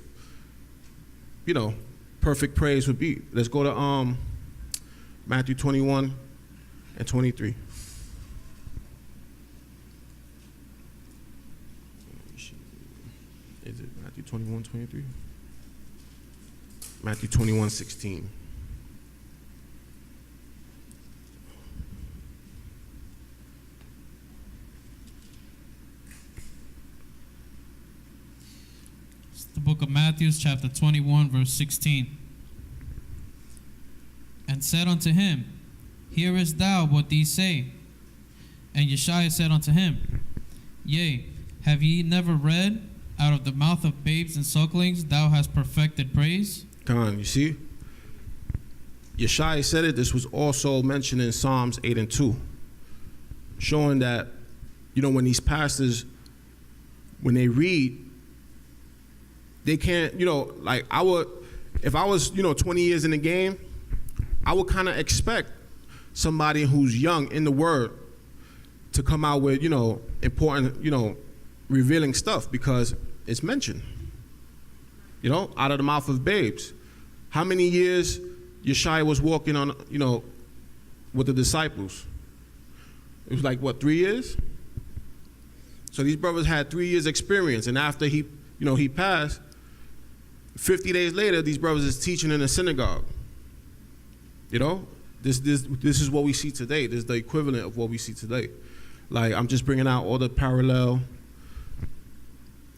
you know, perfect praise would be. Let's go to Matthew 21 and 23. Is it Matthew 21, 23? Matthew 21, 16. It's the book of Matthew, chapter 21, verse 16. And said unto him, Hearest thou what these say? And Yeshua said unto him, Yea, have ye never read, out of the mouth of babes and sucklings thou hast perfected praise? Come on, you see? Yeshua said it. This was also mentioned in Psalms 8 and 2, showing that, you know, when these pastors, when they read, they can't, you know, like if I was, you know, 20 years in the game, I would kind of expect somebody who's young in the word to come out with, you know, important, you know, revealing stuff, because it's mentioned, you know, out of the mouth of babes. How many years Yeshua was walking on, you know, with the disciples? It was like, what, 3 years? So these brothers had 3 years experience, and after he, you know, he passed, 50 days later, these brothers is teaching in a synagogue. You know, this is what we see today. This is the equivalent of what we see today. Like, I'm just bringing out all the parallel,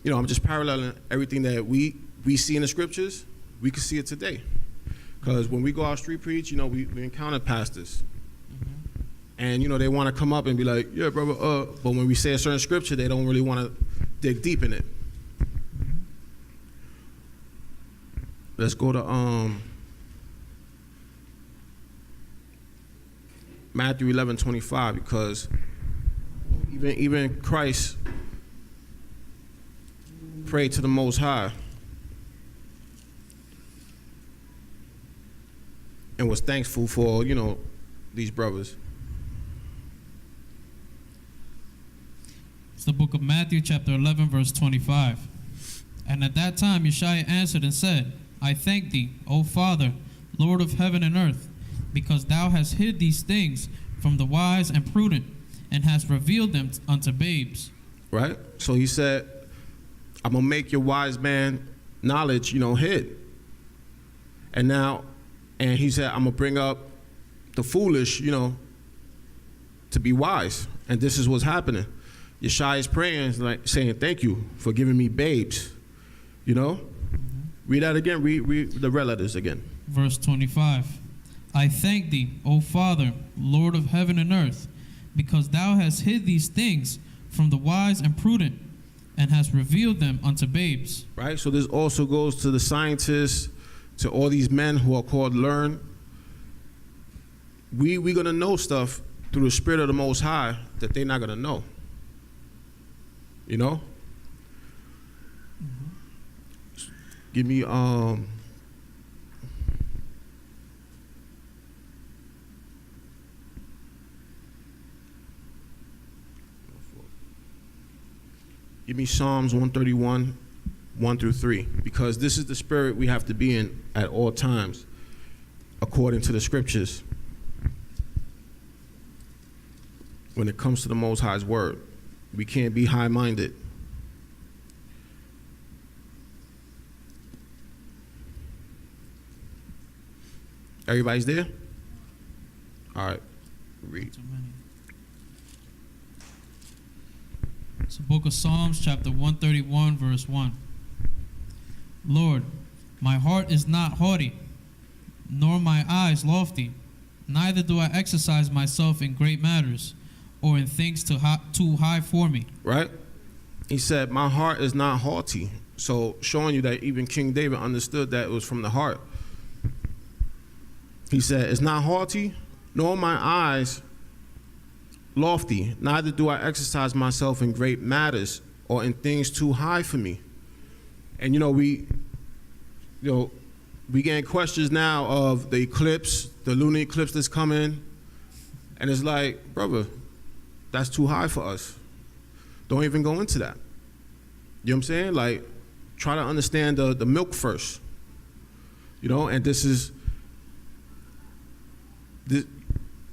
you know, I'm just paralleling everything that we see in the scriptures. We can see it today. Because when we go out street preach, you know, we encounter pastors. Mm-hmm. And, you know, they want to come up and be like, yeah, brother, but when we say a certain scripture, they don't really want to dig deep in it. Mm-hmm. Let's go to Matthew 11:25, because even Christ prayed to the Most High and was thankful for, you know, these brothers. It's the book of Matthew, chapter 11, verse 25. And at that time Yeshua answered and said, I thank thee, O Father, Lord of heaven and earth, because thou hast hid these things from the wise and prudent, and hast revealed them unto babes. Right? So he said, I'm going to make your wise man knowledge, you know, hid. And he said, I'm going to bring up the foolish, you know, to be wise. And this is what's happening. Yeshua is praying, like saying, thank you for giving me babes. You know? Mm-hmm. Read that again. Read the red letters again. Verse 25. I thank thee, O Father, Lord of heaven and earth, because thou hast hid these things from the wise and prudent, and hast revealed them unto babes. Right? So this also goes to the scientists, to all these men who are called learned. We're going to know stuff through the Spirit of the Most High that they're not going to know. You know? Mm-hmm. Give me Give me Psalms 131, 1 through 3, because this is the spirit we have to be in at all times, according to the scriptures. When it comes to the Most High's word, we can't be high-minded. Everybody's there? All right, read. It's the book of Psalms, chapter 131, verse 1. Lord, My heart is not haughty, nor my eyes lofty. Neither do I exercise myself in great matters, or in things too high for me. Right? He said, my heart is not haughty. So showing you that even King David understood that it was from the heart. He said, it's not haughty, nor my eyes lofty. Neither do I exercise myself in great matters or in things too high for me. And we getting questions now of the eclipse, the lunar eclipse that's coming. And it's like, brother, that's too high for us. Don't even go into that. You know what I'm saying? Like, try to understand the milk first. And this,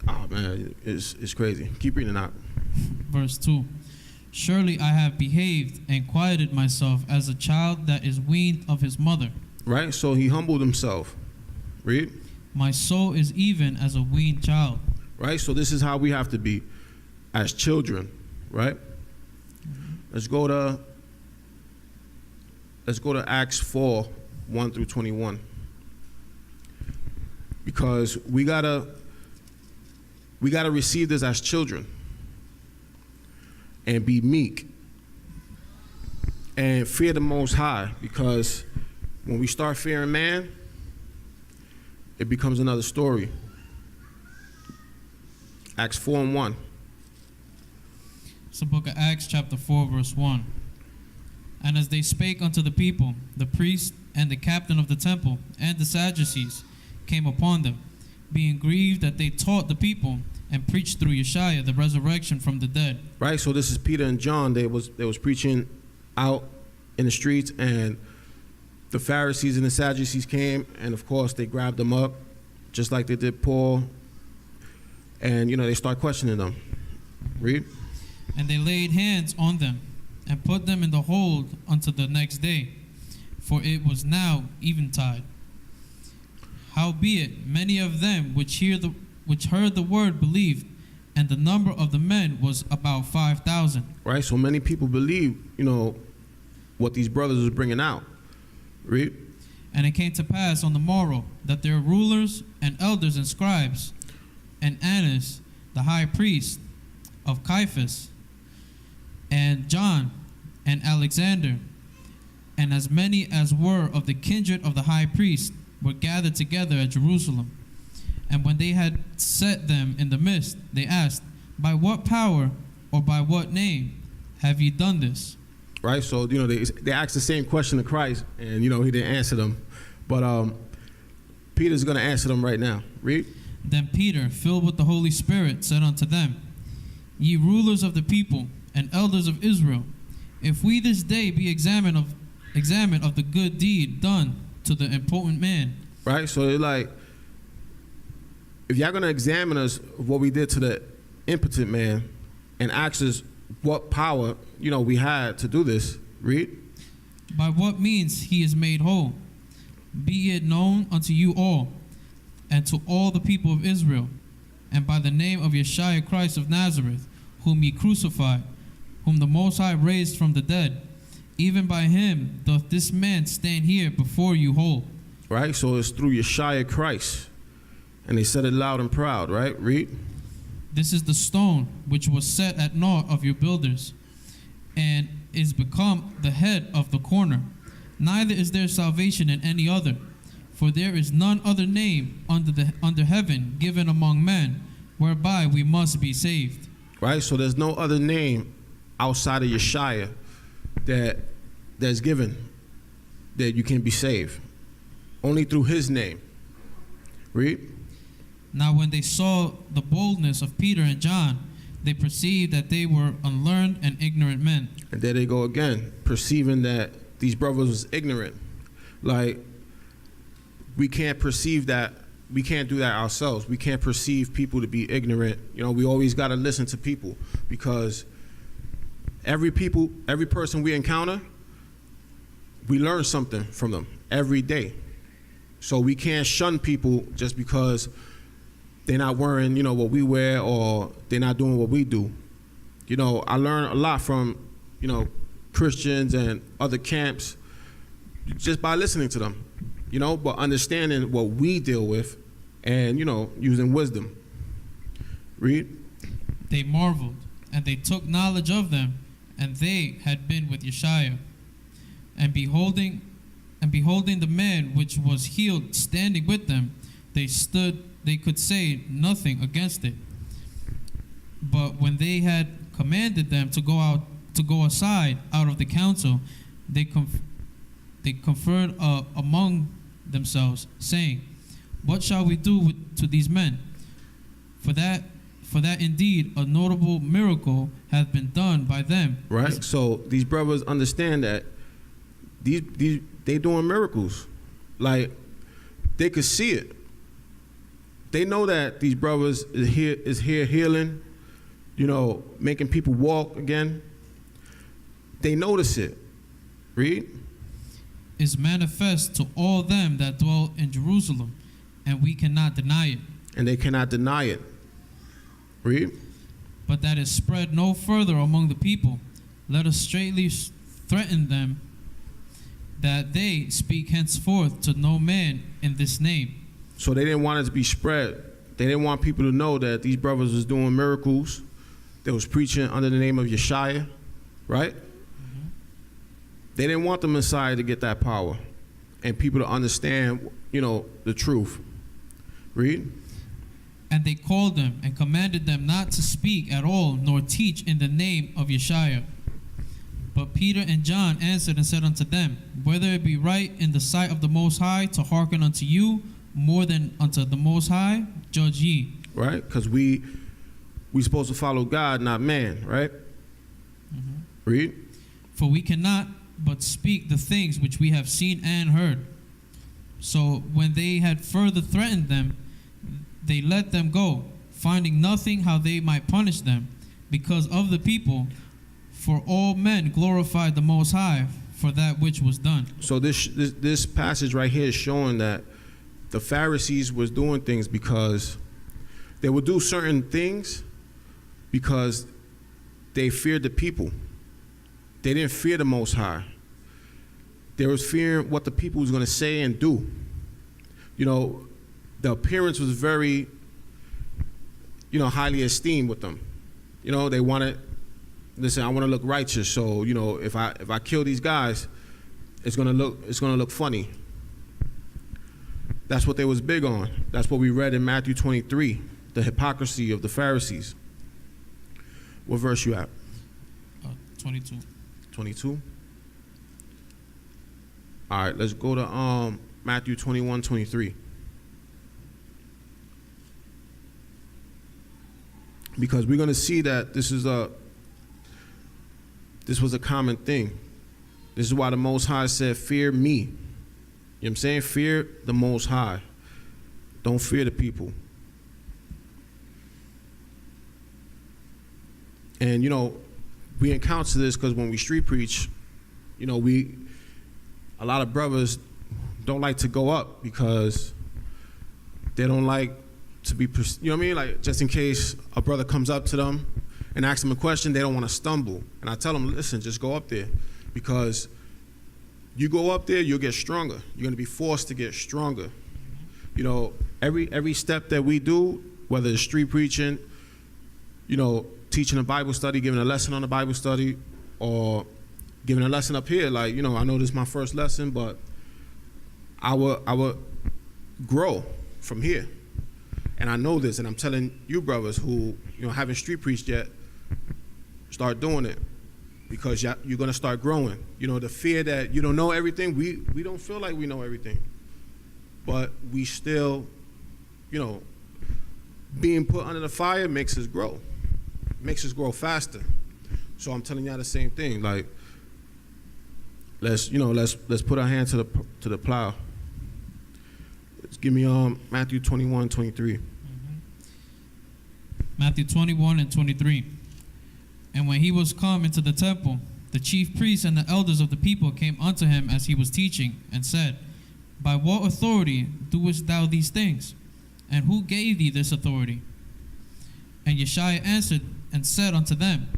oh man, it's crazy. Keep reading out. Verse 2. Surely I have behaved and quieted myself as a child that is weaned of his mother. Right? So he humbled himself. Read. My soul is even as a weaned child. Right? So this is how we have to be as children. Right? Let's go to Acts 4, 1 through 21. Because we gotta receive this as children and be meek and fear the Most High, because when we start fearing man, it becomes another story. Acts 4 and 1. It's the book of Acts chapter 4 verse 1. And as they spake unto the people, the priest and the captain of the temple and the Sadducees came upon them, being grieved that they taught the people and preached through Yeshua the resurrection from the dead. Right, so this is Peter and John. They was preaching out in the streets, and the Pharisees and the Sadducees came, and of course they grabbed them up, just like they did Paul, and they start questioning them. Read. And they laid hands on them, and put them in the hold until the next day, for it was now eventide. Howbeit, many of them which heard the word believed, and the number of the men was about 5,000. Right, so many people believe, what these brothers was bringing out. Read. And it came to pass on the morrow that their rulers and elders and scribes, and Annas, the high priest, of Caiaphas, and John, and Alexander, and as many as were of the kindred of the high priest, were gathered together at Jerusalem. And when they had set them in the midst, they asked, by what power or by what name have ye done this? Right, so they asked the same question to Christ, and he didn't answer them. But Peter's going to answer them right now. Read. Then Peter, filled with the Holy Spirit, said unto them, Ye rulers of the people and elders of Israel, if we this day be examined of the good deed done to the impotent man. Right, so they're like, if y'all going to examine us of what we did to the impotent man and ask us what power, we had to do this. Read. By what means he is made whole, be it known unto you all, and to all the people of Israel, and by the name of Yeshua Christ of Nazareth, whom ye crucified, whom the Most High raised from the dead, even by him doth this man stand here before you whole. Right, so it's through Yeshua Christ. And they said it loud and proud, right? Read. This is the stone which was set at naught of your builders, and is become the head of the corner. Neither is there salvation in any other, for there is none other name under heaven given among men, whereby we must be saved. Right, so there's no other name outside of Yeshua that's given that you can be saved. Only through his name. Read. Now when they saw the boldness of Peter and John, they perceived that they were unlearned and ignorant men. And there they go again, perceiving that these brothers was ignorant. Like, we can't perceive that. We can't do that ourselves. We can't perceive people to be ignorant. We always got to listen to people, because every person we encounter, we learn something from them every day. So we can't shun people just because they're not wearing, what we wear, or they're not doing what we do. I learn a lot from, Christians and other camps just by listening to them. but understanding what we deal with and, using wisdom. Read. They marveled, and they took knowledge of them, and they had been with Yeshua. And beholding the man which was healed standing with them, they could say nothing against it. But when they had commanded them to go aside out of the council, they conferred among themselves, saying, "What shall we do to these men? For that indeed a notable miracle hath been done by them." Right. So these brothers understand that they doing miracles, like they could see it. They know that these brothers is here healing, making people walk again. They notice it. Read. Is manifest to all them that dwell in Jerusalem, and we cannot deny it. And they cannot deny it. Read. But that is spread no further among the people. Let us straightly threaten them that they speak henceforth to no man in this name. So they didn't want it to be spread. They didn't want people to know that these brothers was doing miracles. They was preaching under the name of Yeshua, right? Mm-hmm. They didn't want the Messiah to get that power and people to understand, the truth. Read. And they called them and commanded them not to speak at all, nor teach in the name of Yeshua. But Peter and John answered and said unto them, Whether it be right in the sight of the Most High to hearken unto you more than unto the Most High, judge ye. Right, because we supposed to follow God, not man, right? Mm-hmm. Read. For we cannot but speak the things which we have seen and heard. So when they had further threatened them, they let them go, finding nothing how they might punish them, because of the people. For all men glorified the Most High for that which was done. So this passage right here is showing that the Pharisees was doing things because they would do certain things because they feared the people. They didn't fear the Most High. They was fearing what the people was going to say and do. The appearance was very, highly esteemed with them. They wanted, listen, I want to look righteous. So, if I kill these guys, it's gonna look funny. That's what they was big on. That's what we read in Matthew 23, the hypocrisy of the Pharisees. What verse you at? 22. 22? All right, let's go to Matthew 21, 23. Because we're going to see that this was a common thing. This is why the Most High said, fear me. You know what I'm saying? Fear the Most High. Don't fear the people. And, we encounter this because when we street preach, a lot of brothers don't like to go up because they don't like to be, like just in case a brother comes up to them and asks them a question, they don't want to stumble. And I tell them, listen, just go up there because you go up there, you'll get stronger. You're going to be forced to get stronger. Every step that we do, whether it's street preaching, teaching a Bible study, giving a lesson on a Bible study, or giving a lesson up here, like, I know this is my first lesson, but I will grow from here. And I know this, and I'm telling you brothers who, haven't street preached yet, start doing it because you're going to start growing. The fear that you don't know everything, we don't feel like we know everything. But we still, being put under the fire makes us grow. Makes us grow faster. So I'm telling y'all the same thing. Like, let's put our hand to the plow. Let's give me Matthew 21, 23. Matthew 21 and 23. And when he was come into the temple, the chief priests and the elders of the people came unto him as he was teaching, and said, By what authority doest thou these things? And who gave thee this authority? And Yeshua answered and said unto them,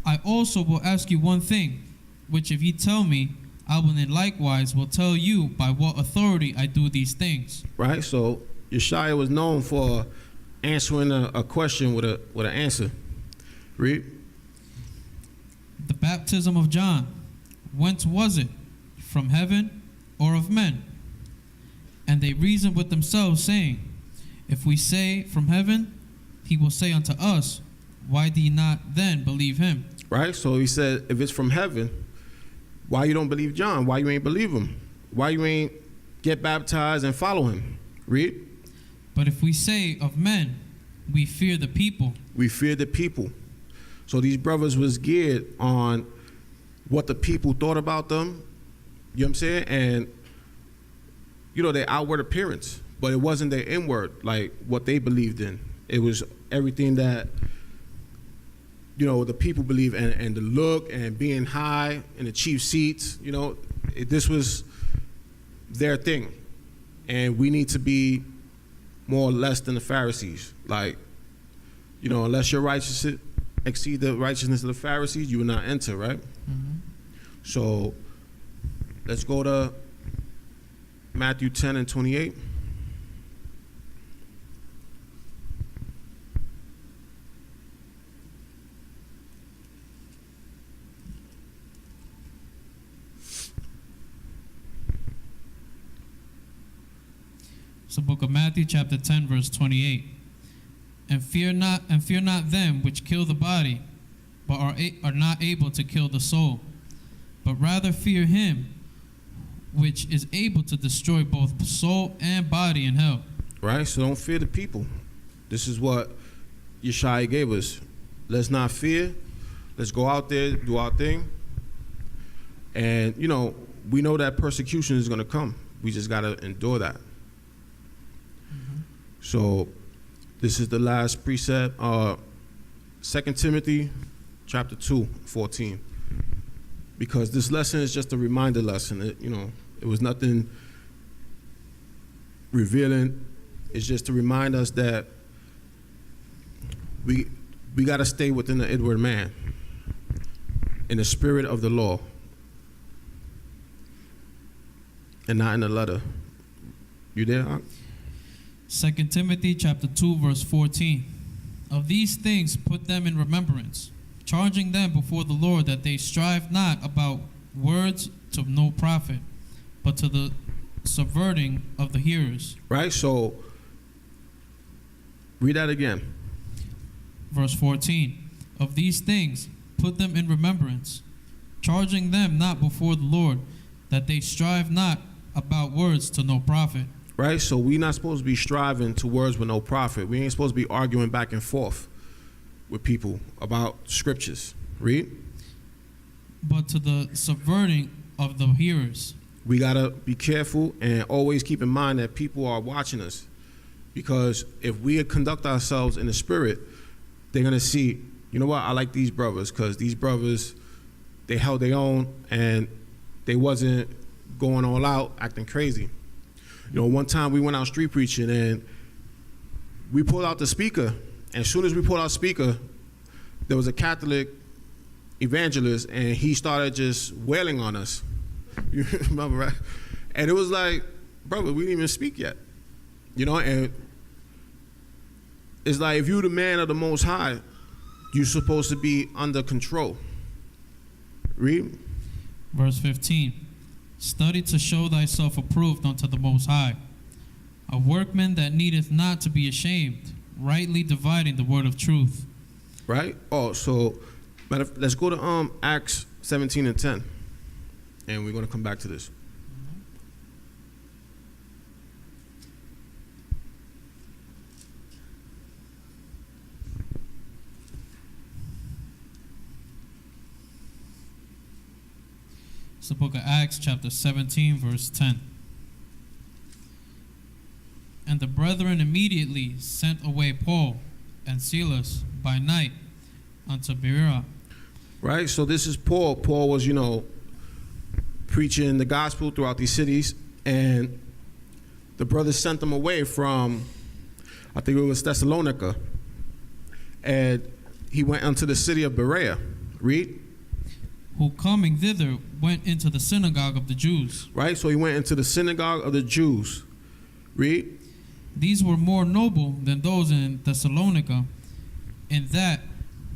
I also will ask you one thing, which if ye tell me, I will in likewise will tell you by what authority I do these things. Right? So Yeshua was known for answering a question with an answer. Read. The baptism of John, whence was it? From heaven or of men? And they reasoned with themselves, saying, If we say from heaven, he will say unto us, Why do ye not then believe him? Right? So he said, if it's from heaven, why you don't believe John? Why you ain't believe him? Why you ain't get baptized and follow him? Read. But if we say of men, we fear the people. We fear the people. So these brothers was geared on what the people thought about them, you know what I'm saying? And, you know, their outward appearance, but it wasn't their inward, like what they believed in. It was everything that, you know, the people believe in, and the look and being high in the chief seats, you know, this was their thing. And we need to be more or less than the Pharisees. Like, you know, unless your righteousness exceed the righteousness of the Pharisees, you will not enter, right? Mm-hmm. So let's go to Matthew 10 and 28. So book of Matthew chapter 10 verse 28. And fear not them which kill the body, but are not able to kill the soul, but rather fear him which is able to destroy both soul and body in hell. Right? So don't fear the people. This is what Yeshua gave us. Let's not fear. Let's go out there, do our thing. And, you know, we know that persecution is going to come. We just got to endure that. So this is the last precept, 2 Timothy chapter 2, 14. Because this lesson is just a reminder lesson. It was nothing revealing. It's just to remind us that we got to stay within the inward man, in the spirit of the law, and not in the letter. You there, Hawk? 2 Timothy chapter 2 verse 14. Of these things put them in remembrance, charging them before the Lord that they strive not about words to no profit, but to the subverting of the hearers. Right? So read that again. Verse 14. Of these things put them in remembrance, charging them not before the Lord that they strive not about words to no profit. Right? So we're not supposed to be striving to words with no profit. We ain't supposed to be arguing back and forth with people about scriptures. Read. But to the subverting of the hearers. We got to be careful and always keep in mind that people are watching us. Because if we conduct ourselves in the spirit, they're going to see, you know what, I like these brothers, because these brothers, they held their own and they wasn't going all out, acting crazy. You know, one time we went out street preaching and we pulled out the speaker. And as soon as we pulled out the speaker, there was a Catholic evangelist and he started just wailing on us. You remember, right? And it was like, brother, we didn't even speak yet. You know, and it's like if you're the man of the Most High, you're supposed to be under control. Read. Verse 15. Study to show thyself approved unto the Most High, a workman that needeth not to be ashamed, rightly dividing the word of truth. Right? Oh, so let's go to Acts 17 and 10, and we're going to come back to this. It's the book of Acts, chapter 17, verse 10. And the brethren immediately sent away Paul and Silas by night unto Berea. Right? So this is Paul. Paul was, you know, preaching the gospel throughout these cities, and the brothers sent them away from, I think it was Thessalonica, and he went unto the city of Berea. Read. who coming thither went into the synagogue of the Jews. Right? So he went into the synagogue of the Jews. Read. These were more noble than those in Thessalonica, in that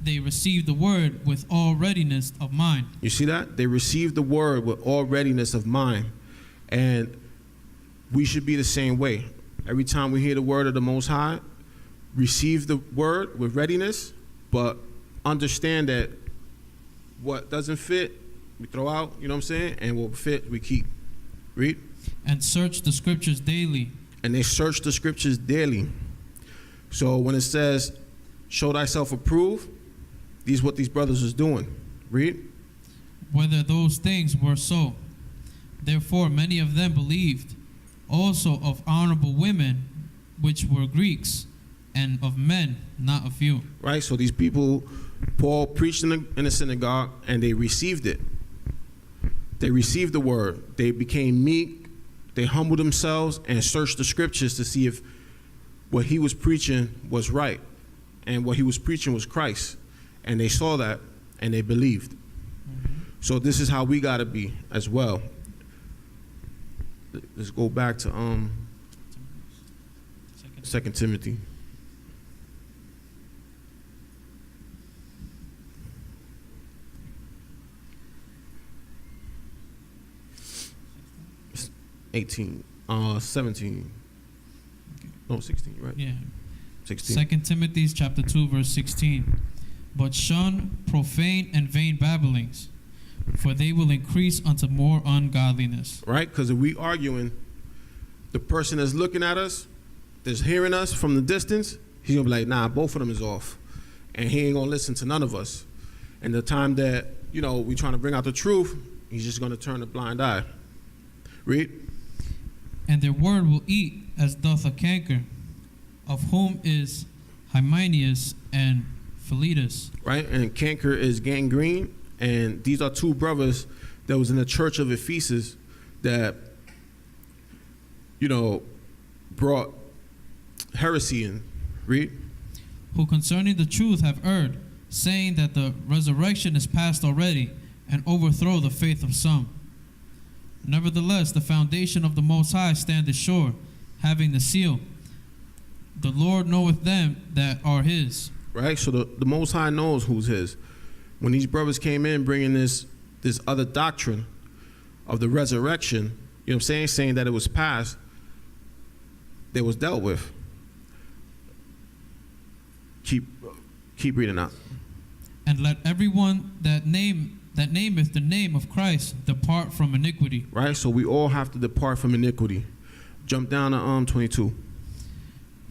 they received the word with all readiness of mind. You see that? They received the word with all readiness of mind. And we should be the same way. Every time we hear the word of the Most High, receive the word with readiness, but understand that what doesn't fit, we throw out, you know what I'm saying? And what fit, we keep. Read. And search the scriptures daily. And they search the scriptures daily. So when it says, show thyself approved, these what these brothers is doing. Read. Whether those things were so. Therefore many of them believed, also of honorable women, which were Greeks, and of men, not a few. Right, so these people, Paul preached in the synagogue, and they received it. They received the word. They became meek. They humbled themselves and searched the scriptures to see if what he was preaching was right, and what he was preaching was Christ. And they saw that, and they believed. So this is how we got to be as well. Let's go back to 2 Timothy. It's 17. No, 16, right? Yeah. 16. 2 Timothy chapter 2, verse 16. But shun profane and vain babblings, for they will increase unto more ungodliness. Right? Because if we arguing, the person that's looking at us, that's hearing us from the distance, he's going to be like, nah, both of them is off. And he ain't going to listen to none of us. And the time that, we trying to bring out the truth, he's just going to turn a blind eye. Read. And their word will eat as doth a canker, of whom is Hymenaeus and Philetus. Right? And canker is gangrene. And these are two brothers that was in the church of Ephesus that, brought heresy in. Read. Who concerning the truth have erred, saying that the resurrection is past already, and overthrow the faith of some. Nevertheless, the foundation of the Most High standeth sure, having the seal. The Lord knoweth them that are his. Right? So the Most High knows who's his. When these brothers came in bringing this other doctrine of the resurrection, saying that it was past, they was dealt with. Keep reading out. And let everyone that nameth the name of Christ depart from iniquity. Right? So we all have to depart from iniquity. Jump down to 22.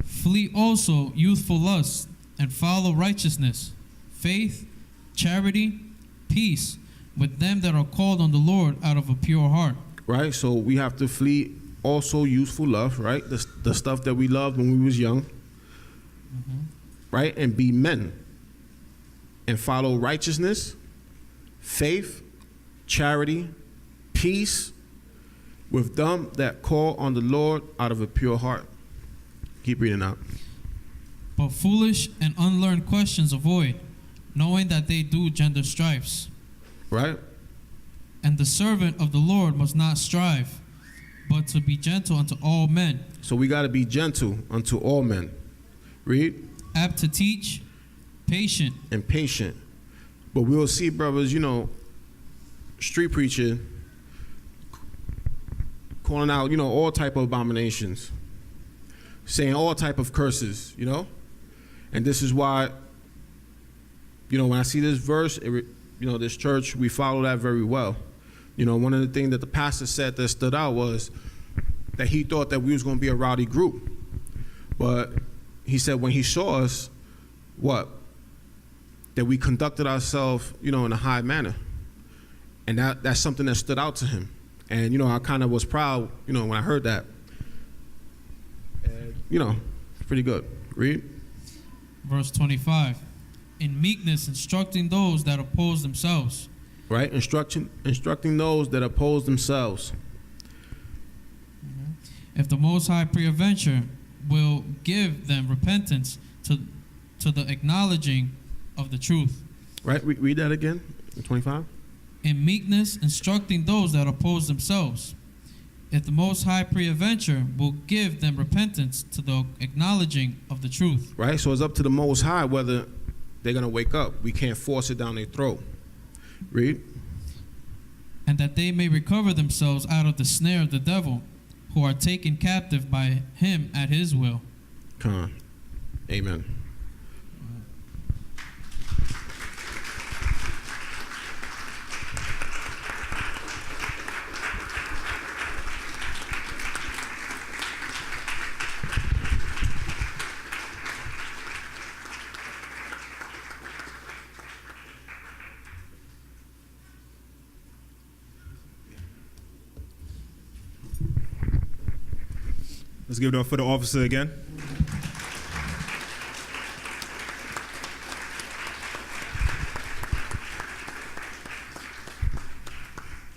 Flee also youthful lusts, and follow righteousness, faith, charity, peace, with them that are called on the Lord out of a pure heart. Right? So we have to flee also youthful love, right? The stuff that we loved when we was young. Mm-hmm. Right? And be men. And follow righteousness, faith, charity, peace, with them that call on the Lord out of a pure heart. Keep reading out. But foolish and unlearned questions avoid, knowing that they do gender strifes. Right? And the servant of the Lord must not strive, but to be gentle unto all men. So we got to be gentle unto all men. Read. Apt to teach, patient. And patient. But we'll see brothers, street preaching, calling out, all type of abominations, saying all type of curses, And this is why, when I see this verse, this church, we follow that very well. One of the things that the pastor said that stood out was that he thought that we was going to be a rowdy group. But he said when he saw us, that we conducted ourselves, in a high manner. And that's something that stood out to him. And, I kind of was proud, when I heard that. And, it's pretty good. Read. Verse 25. In meekness instructing those that oppose themselves. Right? Instructing those that oppose themselves. Mm-hmm. If the Most High peradventure will give them repentance to the acknowledging of the truth. Right? Read that again. 25. in meekness, instructing those that oppose themselves. If the Most High peradventure will give them repentance to the acknowledging of the truth. Right? So it's up to the Most High whether they're going to wake up. We can't force it down their throat. Read. And that they may recover themselves out of the snare of the devil, who are taken captive by him at his will. Come on. Amen. Let's give it up for the officer again.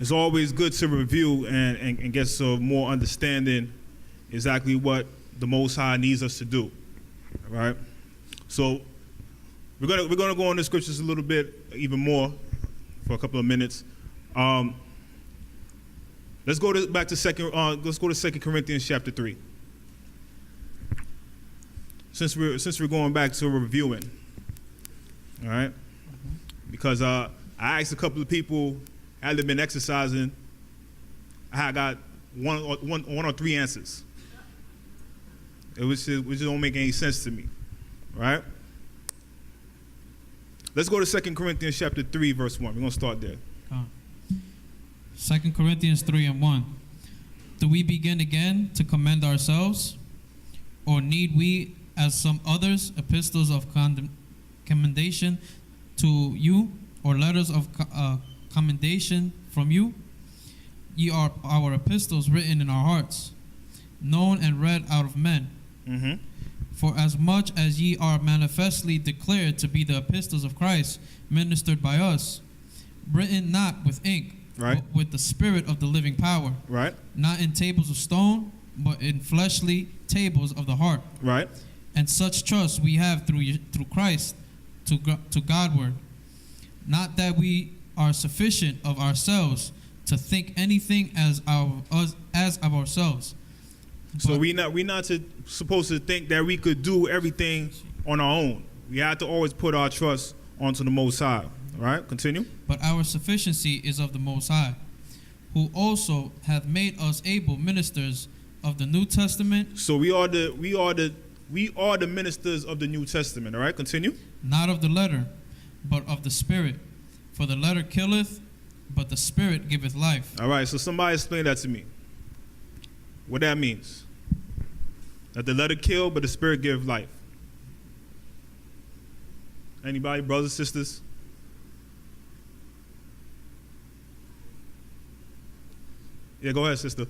It's always good to review and get some more understanding exactly what the Most High needs us to do. All right? So we're gonna go on the scriptures a little bit, even more, for a couple of minutes. Let's go back to 2 Corinthians chapter 3. Since we're going back to reviewing, all right? Because I asked a couple of people, had they been exercising, I got one or three answers. It just don't make any sense to me, right? Let's go to 2 Corinthians chapter 3, verse 1. We're going to start there. 2 Corinthians 3 and 1. Do we begin again to commend ourselves? Or need we, as some others, epistles of commendation to you, or letters of commendation from you? Ye are our epistles written in our hearts, known and read out of men. Mm-hmm. For as much as ye are manifestly declared to be the epistles of Christ, ministered by us, written not with ink, right, but with the Spirit of the living power, right, not in tables of stone, but in fleshly tables of the heart. Right. And such trust we have through Christ to Godward. Not that we are sufficient of ourselves to think anything as of ourselves. So we not supposed to think that we could do everything on our own. We have to always put our trust onto the Most High. All right, continue. But our sufficiency is of the Most High, who also hath made us able ministers of the New Testament. So we are the ministers of the New Testament. All right, continue. Not of the letter, but of the Spirit. For the letter killeth, but the Spirit giveth life. All right, so somebody explain that to me. What that means? That the letter kill, but the Spirit give life. Anybody, brothers, sisters? Yeah, go ahead, sister.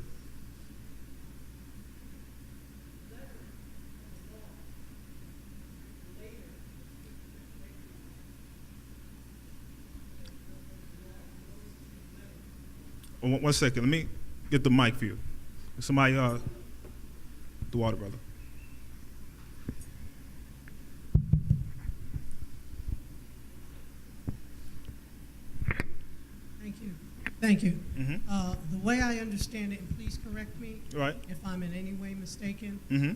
One second, let me get the mic for you. Somebody, the water, brother. Thank you. Mm-hmm. The way I understand it, and please correct me Right. if I'm in any way mistaken, Mm-hmm.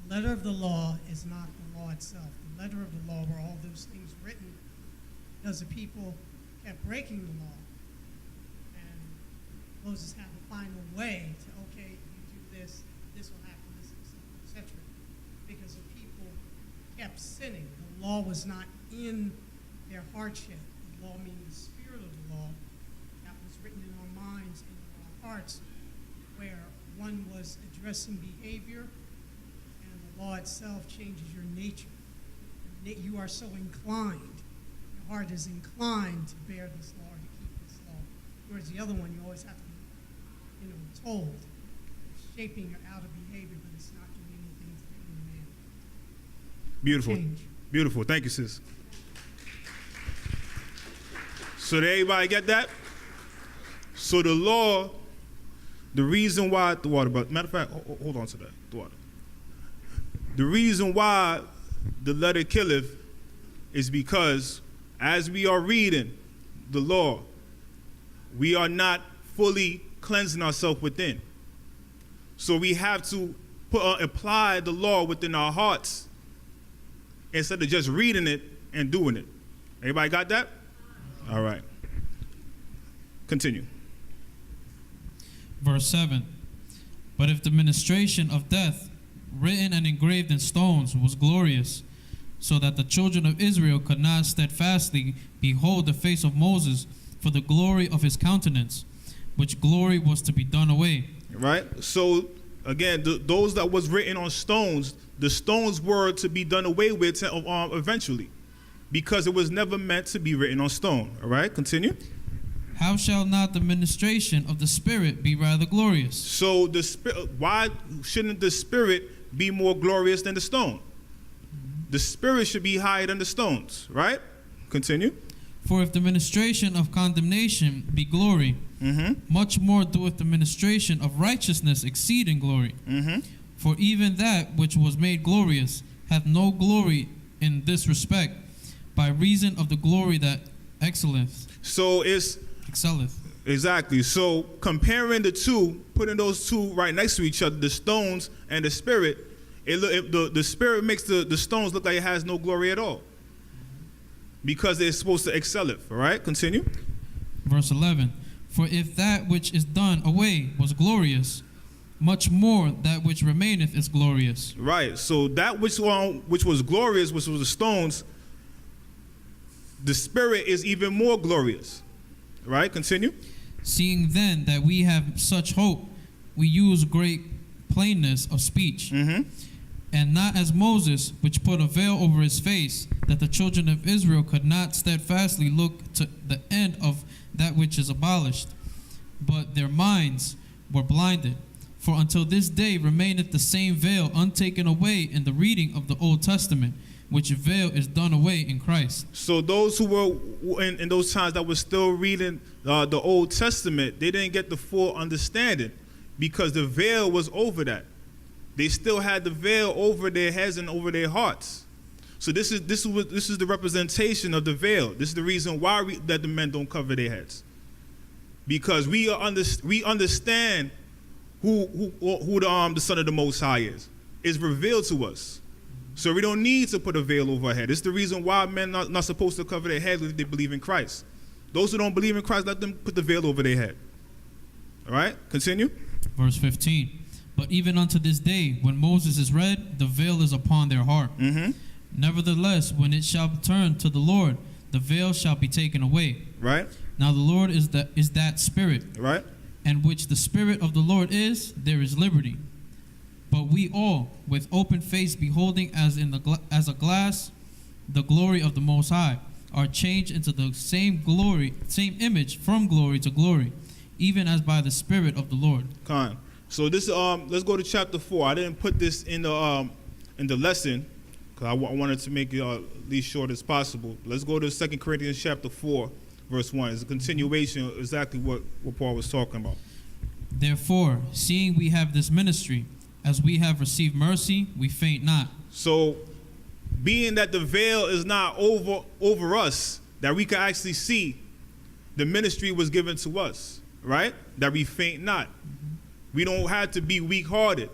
the letter of the law is not the law itself. The letter of the law were all those things written because the people kept breaking the law. And Moses had to find a way to, okay, you do this, this will happen, this, etc. Because the people kept sinning. The law was not in their hearts yet. The law meaning the spirit of the law that was written in our minds and in our hearts, where one was addressing behavior, and the law itself changes your nature. You are so inclined, your heart is inclined to bear this law or to keep this law. Whereas the other one, you always have to be, told. It's shaping your outer behavior, but it's not doing anything to the inner man. Beautiful. Change. Beautiful. Thank you, sis. So did everybody get that? So the law, the reason why the water, but matter of fact, hold on to that, the water. The reason why the letter killeth is because as we are reading the law, we are not fully cleansing ourselves within. So we have to apply the law within our hearts instead of just reading it and doing it. Everybody got that? All right. Continue. Verse 7. But if the ministration of death, written and engraved in stones, was glorious, so that the children of Israel could not steadfastly behold the face of Moses for the glory of his countenance, which glory was to be done away. Right? So, again, those that was written on stones, the stones were to be done away with eventually, because it was never meant to be written on stone. All right? Continue. How shall not the ministration of the Spirit be rather glorious? So, why shouldn't the Spirit be more glorious than the stone? The Spirit should be higher than the stones, right? Continue. For if the ministration of condemnation be glory, much more doeth the ministration of righteousness exceed in glory. For even that which was made glorious hath no glory in this respect, by reason of the glory that excelleth. So it's excelleth. Exactly. So comparing the two, putting those two right next to each other, the stones and the Spirit, the Spirit makes the stones look like it has no glory at all, because it's supposed to excel it. All right, continue. Verse 11. For if that which is done away was glorious, much more that which remaineth is glorious. Right. So that which was glorious, which was the stones, the Spirit is even more glorious. Right. Continue. Seeing then that we have such hope, we use great plainness of speech. And not as Moses, which put a veil over his face, that the children of Israel could not steadfastly look to the end of that which is abolished, but their minds were blinded. For until this day remaineth the same veil untaken away in the reading of the Old Testament, which veil is done away in Christ. So those who were in those times that were still reading the Old Testament, they didn't get the full understanding, because the veil was over that. They still had the veil over their heads and over their hearts. So this is the representation of the veil. This is the reason why that the men don't cover their heads, because we understand who the Son of the Most High is. It's revealed to us, so we don't need to put a veil over our head. It's the reason why men are not supposed to cover their heads if they believe in Christ. Those who don't believe in Christ, let them put the veil over their head. All right, continue. Verse 15. But even unto this day, when Moses is read, the veil is upon their heart. Nevertheless, when it shall turn to the Lord, the veil shall be taken away. Right. Now the Lord is that Spirit. Right. And which the Spirit of the Lord is, there is liberty. But we all, with open face, beholding as a glass the glory of the Most High, are changed into the same image from glory to glory, even as by the Spirit of the Lord. Con. So this let's go to chapter 4. I didn't put this in the lesson because I wanted to make it at least short as possible. Let's go to 2 Corinthians chapter 4, verse 1. It's a continuation of exactly what Paul was talking about. Therefore, seeing we have this ministry, as we have received mercy, we faint not. So, being that the veil is not over us, that we can actually see, the ministry was given to us, right? That we faint not. We don't have to be weak-hearted.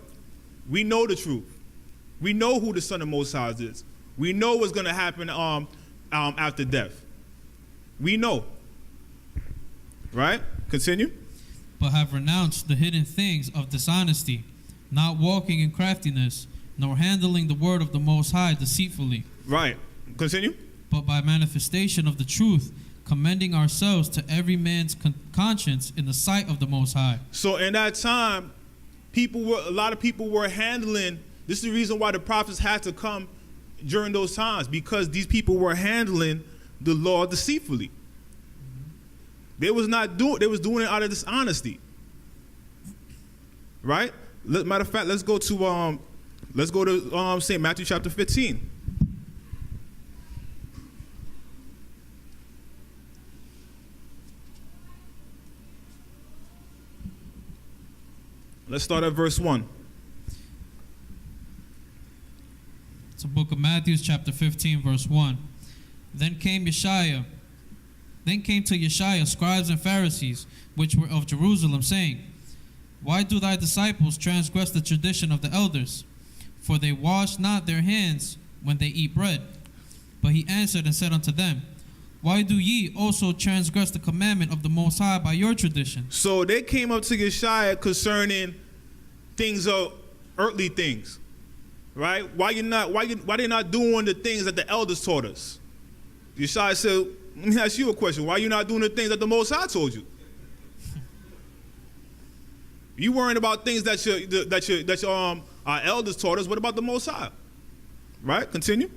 We know the truth. We know who the Son of Most High is. We know what's going to happen after death. We know. Right? Continue. But have renounced the hidden things of dishonesty, not walking in craftiness, nor handling the word of the Most High deceitfully. Right. Continue. But by manifestation of the truth, commending ourselves to every man's conscience in the sight of the Most High. So in that time, a lot of people were handling, this is the reason why the prophets had to come during those times, because these people were handling the law deceitfully. They was doing it out of dishonesty. Right? Matter of fact, let's go to St. Matthew chapter 15. Let's start at verse 1. It's the book of Matthew, chapter 15, verse 1. Then came Yeshua Then came to Yeshua scribes and Pharisees, which were of Jerusalem, saying, Why do thy disciples transgress the tradition of the elders? For they wash not their hands when they eat bread. But he answered and said unto them, Why do ye also transgress the commandment of the Most High by your tradition? So they came up to Yeshua concerning things of earthly things, right? Why they not doing the things that the elders taught us? Yeshua said, let me ask you a question. Why you not doing the things that the Most High told you? You worrying about things that our elders taught us. What about the Most High? Right? Continue.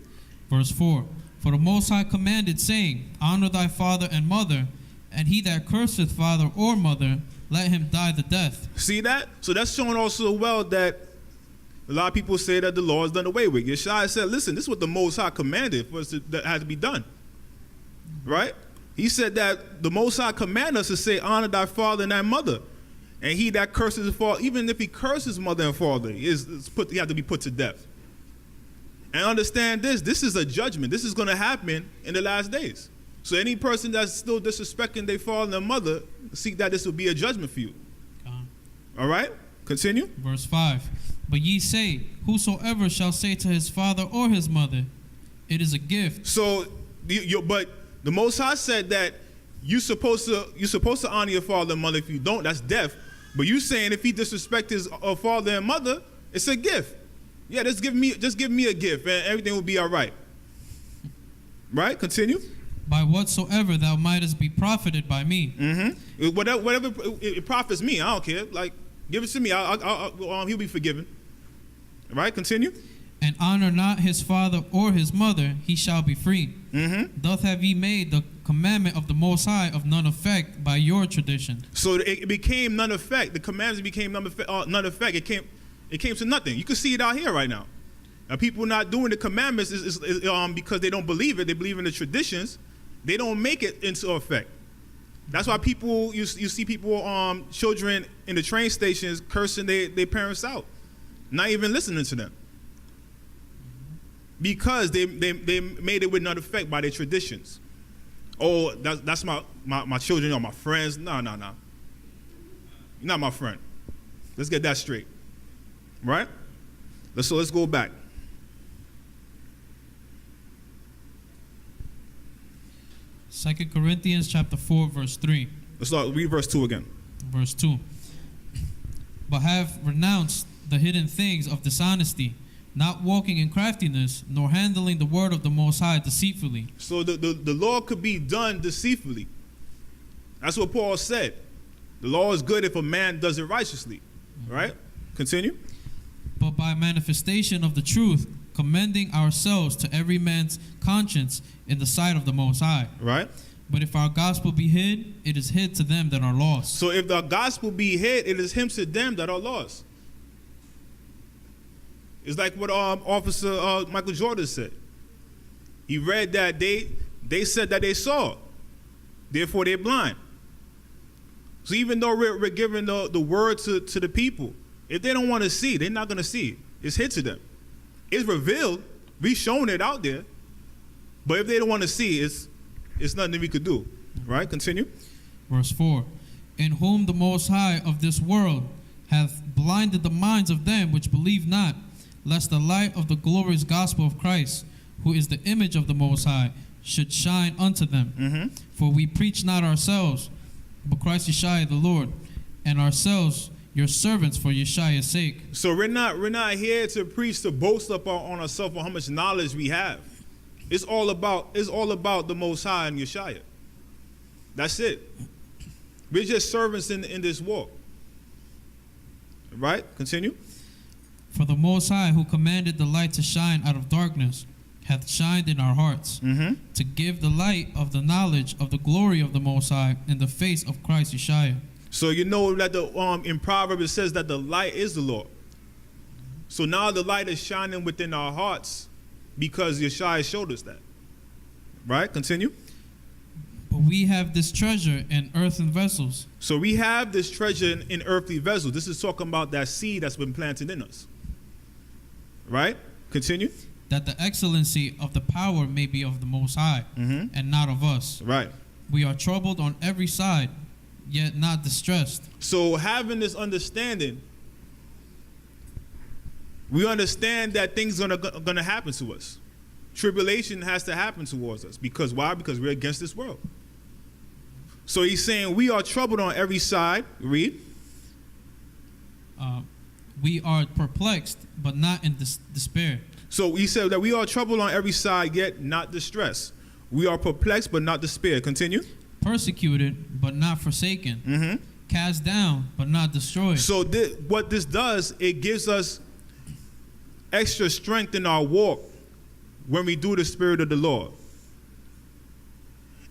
Verse 4, For the Most High commanded, saying, Honor thy father and mother, and he that curseth father or mother, let him die the death. See that? So that's showing also well that a lot of people say that the law is done away with. Yeshua said, listen, this is what the Most High commanded for us that had to be done. Right? He said that the Most High commanded us to say, honor thy father and thy mother. And he that curses his father, even if he curses mother and father, he has to be put to death. And understand this is a judgment. This is going to happen in the last days. So any person that's still disrespecting their father and mother, seek that this will be a judgment for you. All right? Continue. Verse 5, But ye say, Whosoever shall say to his father or his mother, It is a gift. So, but the Most High said that you're supposed to honor your father and mother. If you don't, that's death. But you saying if he disrespects his father and mother, it's a gift. Yeah, just give me a gift and everything will be all right. Right? Continue. By whatsoever thou mightest be profited by me. Mm-hmm. Whatever it profits me, I don't care. Like, give it to me. He'll be forgiven. Right? Continue. And honor not his father or his mother, he shall be free. Mm-hmm. Doth have ye made the commandment of the Most High of none effect by your tradition? So it became none effect. The commandments became none effect. It came to nothing. You can see it out here right now. Now people not doing the commandments is because they don't believe it. They believe in the traditions. They don't make it into effect. That's why you see people, children in the train stations cursing their parents out, not even listening to them. Because they made it with none effect by their traditions. Oh, that's my children or my friends. No. You're not my friend. Let's get that straight. Right? Let's go back. Second Corinthians chapter 4, verse 3. Let's read verse 2 again. Verse 2. But have renounced the hidden things of dishonesty, not walking in craftiness, nor handling the word of the Most High deceitfully. So the law could be done deceitfully. That's what Paul said. The law is good if a man does it righteously. Right? Continue. But by manifestation of the truth, commending ourselves to every man's conscience in the sight of the Most High. Right? But if our gospel be hid, it is hid to them that are lost. So if the gospel be hid, it is him to them that are lost. It's like what Officer Michael Jordan said. He read that they said that they saw, therefore they're blind. So even though we're giving the word to the people, if they don't want to see, they're not going to see. It's hid to them. It's revealed. We've shown it out there. But if they don't want to see, it's nothing we could do. Right? Continue. Verse 4. In whom the Most High of this world hath blinded the minds of them which believe not, lest the light of the glorious gospel of Christ, who is the image of the Most High, should shine unto them. Mm-hmm. For we preach not ourselves, but Christ Yeshua the Lord, and ourselves your servants for Yeshua's sake. So we're not here to preach, to boast up on ourselves on how much knowledge we have. It's all about the Most High and Yeshua. That's it. We're just servants in this walk. Right? Continue. For the Most High, who commanded the light to shine out of darkness, hath shined in our hearts, to give the light of the knowledge of the glory of the Most High in the face of Christ Yeshua. So you know that in Proverbs it says that the light is the Lord. So now the light is shining within our hearts because Yeshua showed us that. Right? Continue. But we have this treasure in earthen vessels. So we have this treasure in earthly vessels. This is talking about that seed that's been planted in us. Right? Continue. That the excellency of the power may be of the Most High, and not of us. Right. We are troubled on every side, yet not distressed. So having this understanding, we understand that things are gonna happen to us. Tribulation has to happen towards us. Because why? Because we're against this world. So he's saying we are troubled on every side. Read. We are perplexed, but not in despair. So he said that we are troubled on every side, yet not distressed. We are perplexed, but not despair. Continue. Persecuted, but not forsaken. Mm-hmm. Cast down, but not destroyed. So what this does, it gives us extra strength in our walk when we do the Spirit of the Lord.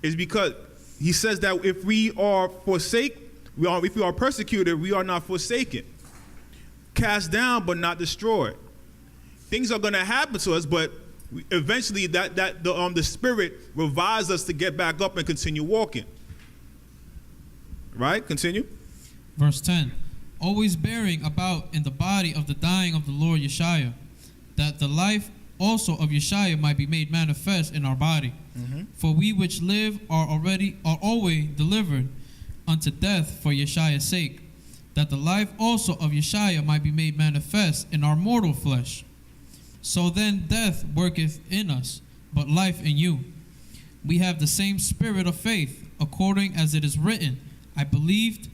It's because he says that if we are if we are persecuted, we are not forsaken. Cast down, but not destroyed. Things are going to happen to us, but eventually the Spirit revives us to get back up and continue walking. Right? Continue. Verse 10. Always bearing about in the body of the dying of the Lord Yeshua, that the life also of Yeshua might be made manifest in our body. Mm-hmm. For we which live are always delivered unto death for Yeshua's sake, that the life also of Yeshua might be made manifest in our mortal flesh. So then death worketh in us, but life in you. We have the same spirit of faith, according as it is written, I believed,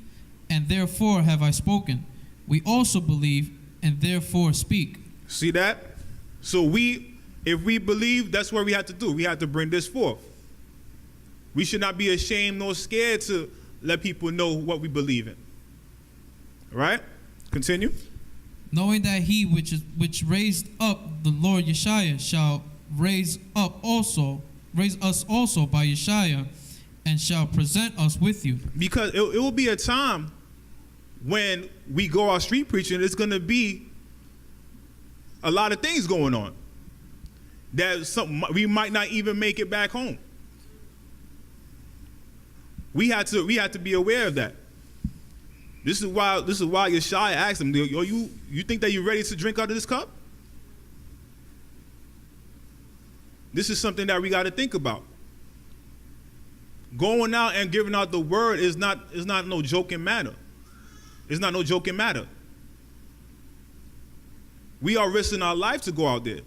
and therefore have I spoken. We also believe, and therefore speak. See that? So if we believe, that's what we have to do. We have to bring this forth. We should not be ashamed nor scared to let people know what we believe in. Right? Continue. Knowing that he which raised up the Lord Yeshua shall raise us also by Yeshua, and shall present us with you. Because it will be a time when we go out street preaching, it's going to be a lot of things going on that we might not even make it back home. We had to be aware of that. This is why Yeshua asked him, you think that you're ready to drink out of this cup? This is something that we got to think about. Going out and giving out the word is not no joking matter. It's not no joking matter. We are risking our life to go out there.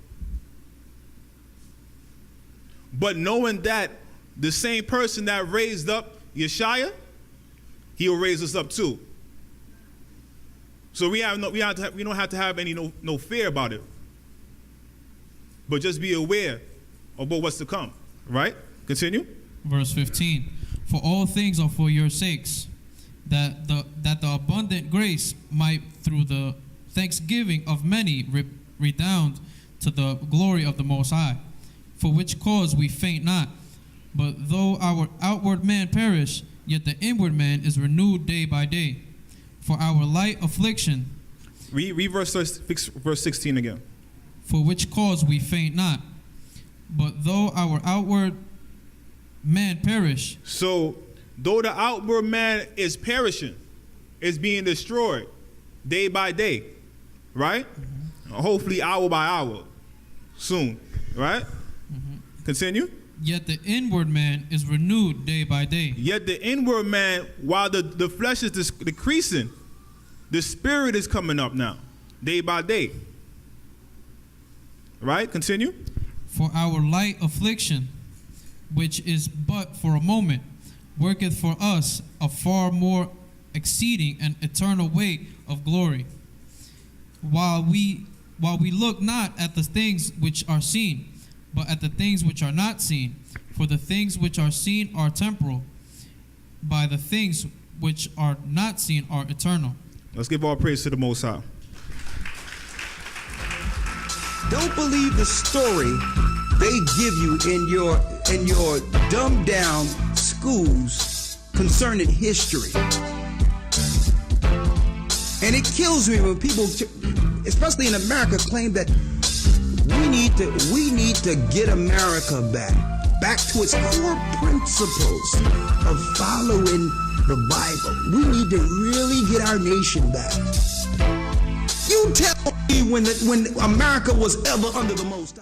But knowing that the same person that raised up Yeshua, he'll raise us up too. So we don't have to have any no fear about it. But just be aware about what's to come. Right? Continue. Verse 15. For all things are for your sakes, that the abundant grace might through the thanksgiving of many redound to the glory of the Most High. For which cause we faint not, but though our outward man perish, yet the inward man is renewed day by day. For our light affliction. Read verse 16 again. For which cause we faint not, but though our outward man perish. So, though the outward man is perishing, is being destroyed day by day, right? Mm-hmm. Hopefully hour by hour, soon, right? Mm-hmm. Continue. Yet the inward man is renewed day by day. Yet the inward man, while the flesh is decreasing, the spirit is coming up now, day by day. Right? Continue. For our light affliction, which is but for a moment, worketh for us a far more exceeding and eternal weight of glory. While we look not at the things which are seen, but at the things which are not seen. For the things which are seen are temporal, by the things which are not seen are eternal. Let's give all praise to the Most High. Don't believe the story they give you in your dumbed down schools concerning history. And it kills me when people, especially in America, claim that we need to get America back to its core principles of following the Bible. We need to really get our nation back. You tell me when America was ever under the Most High.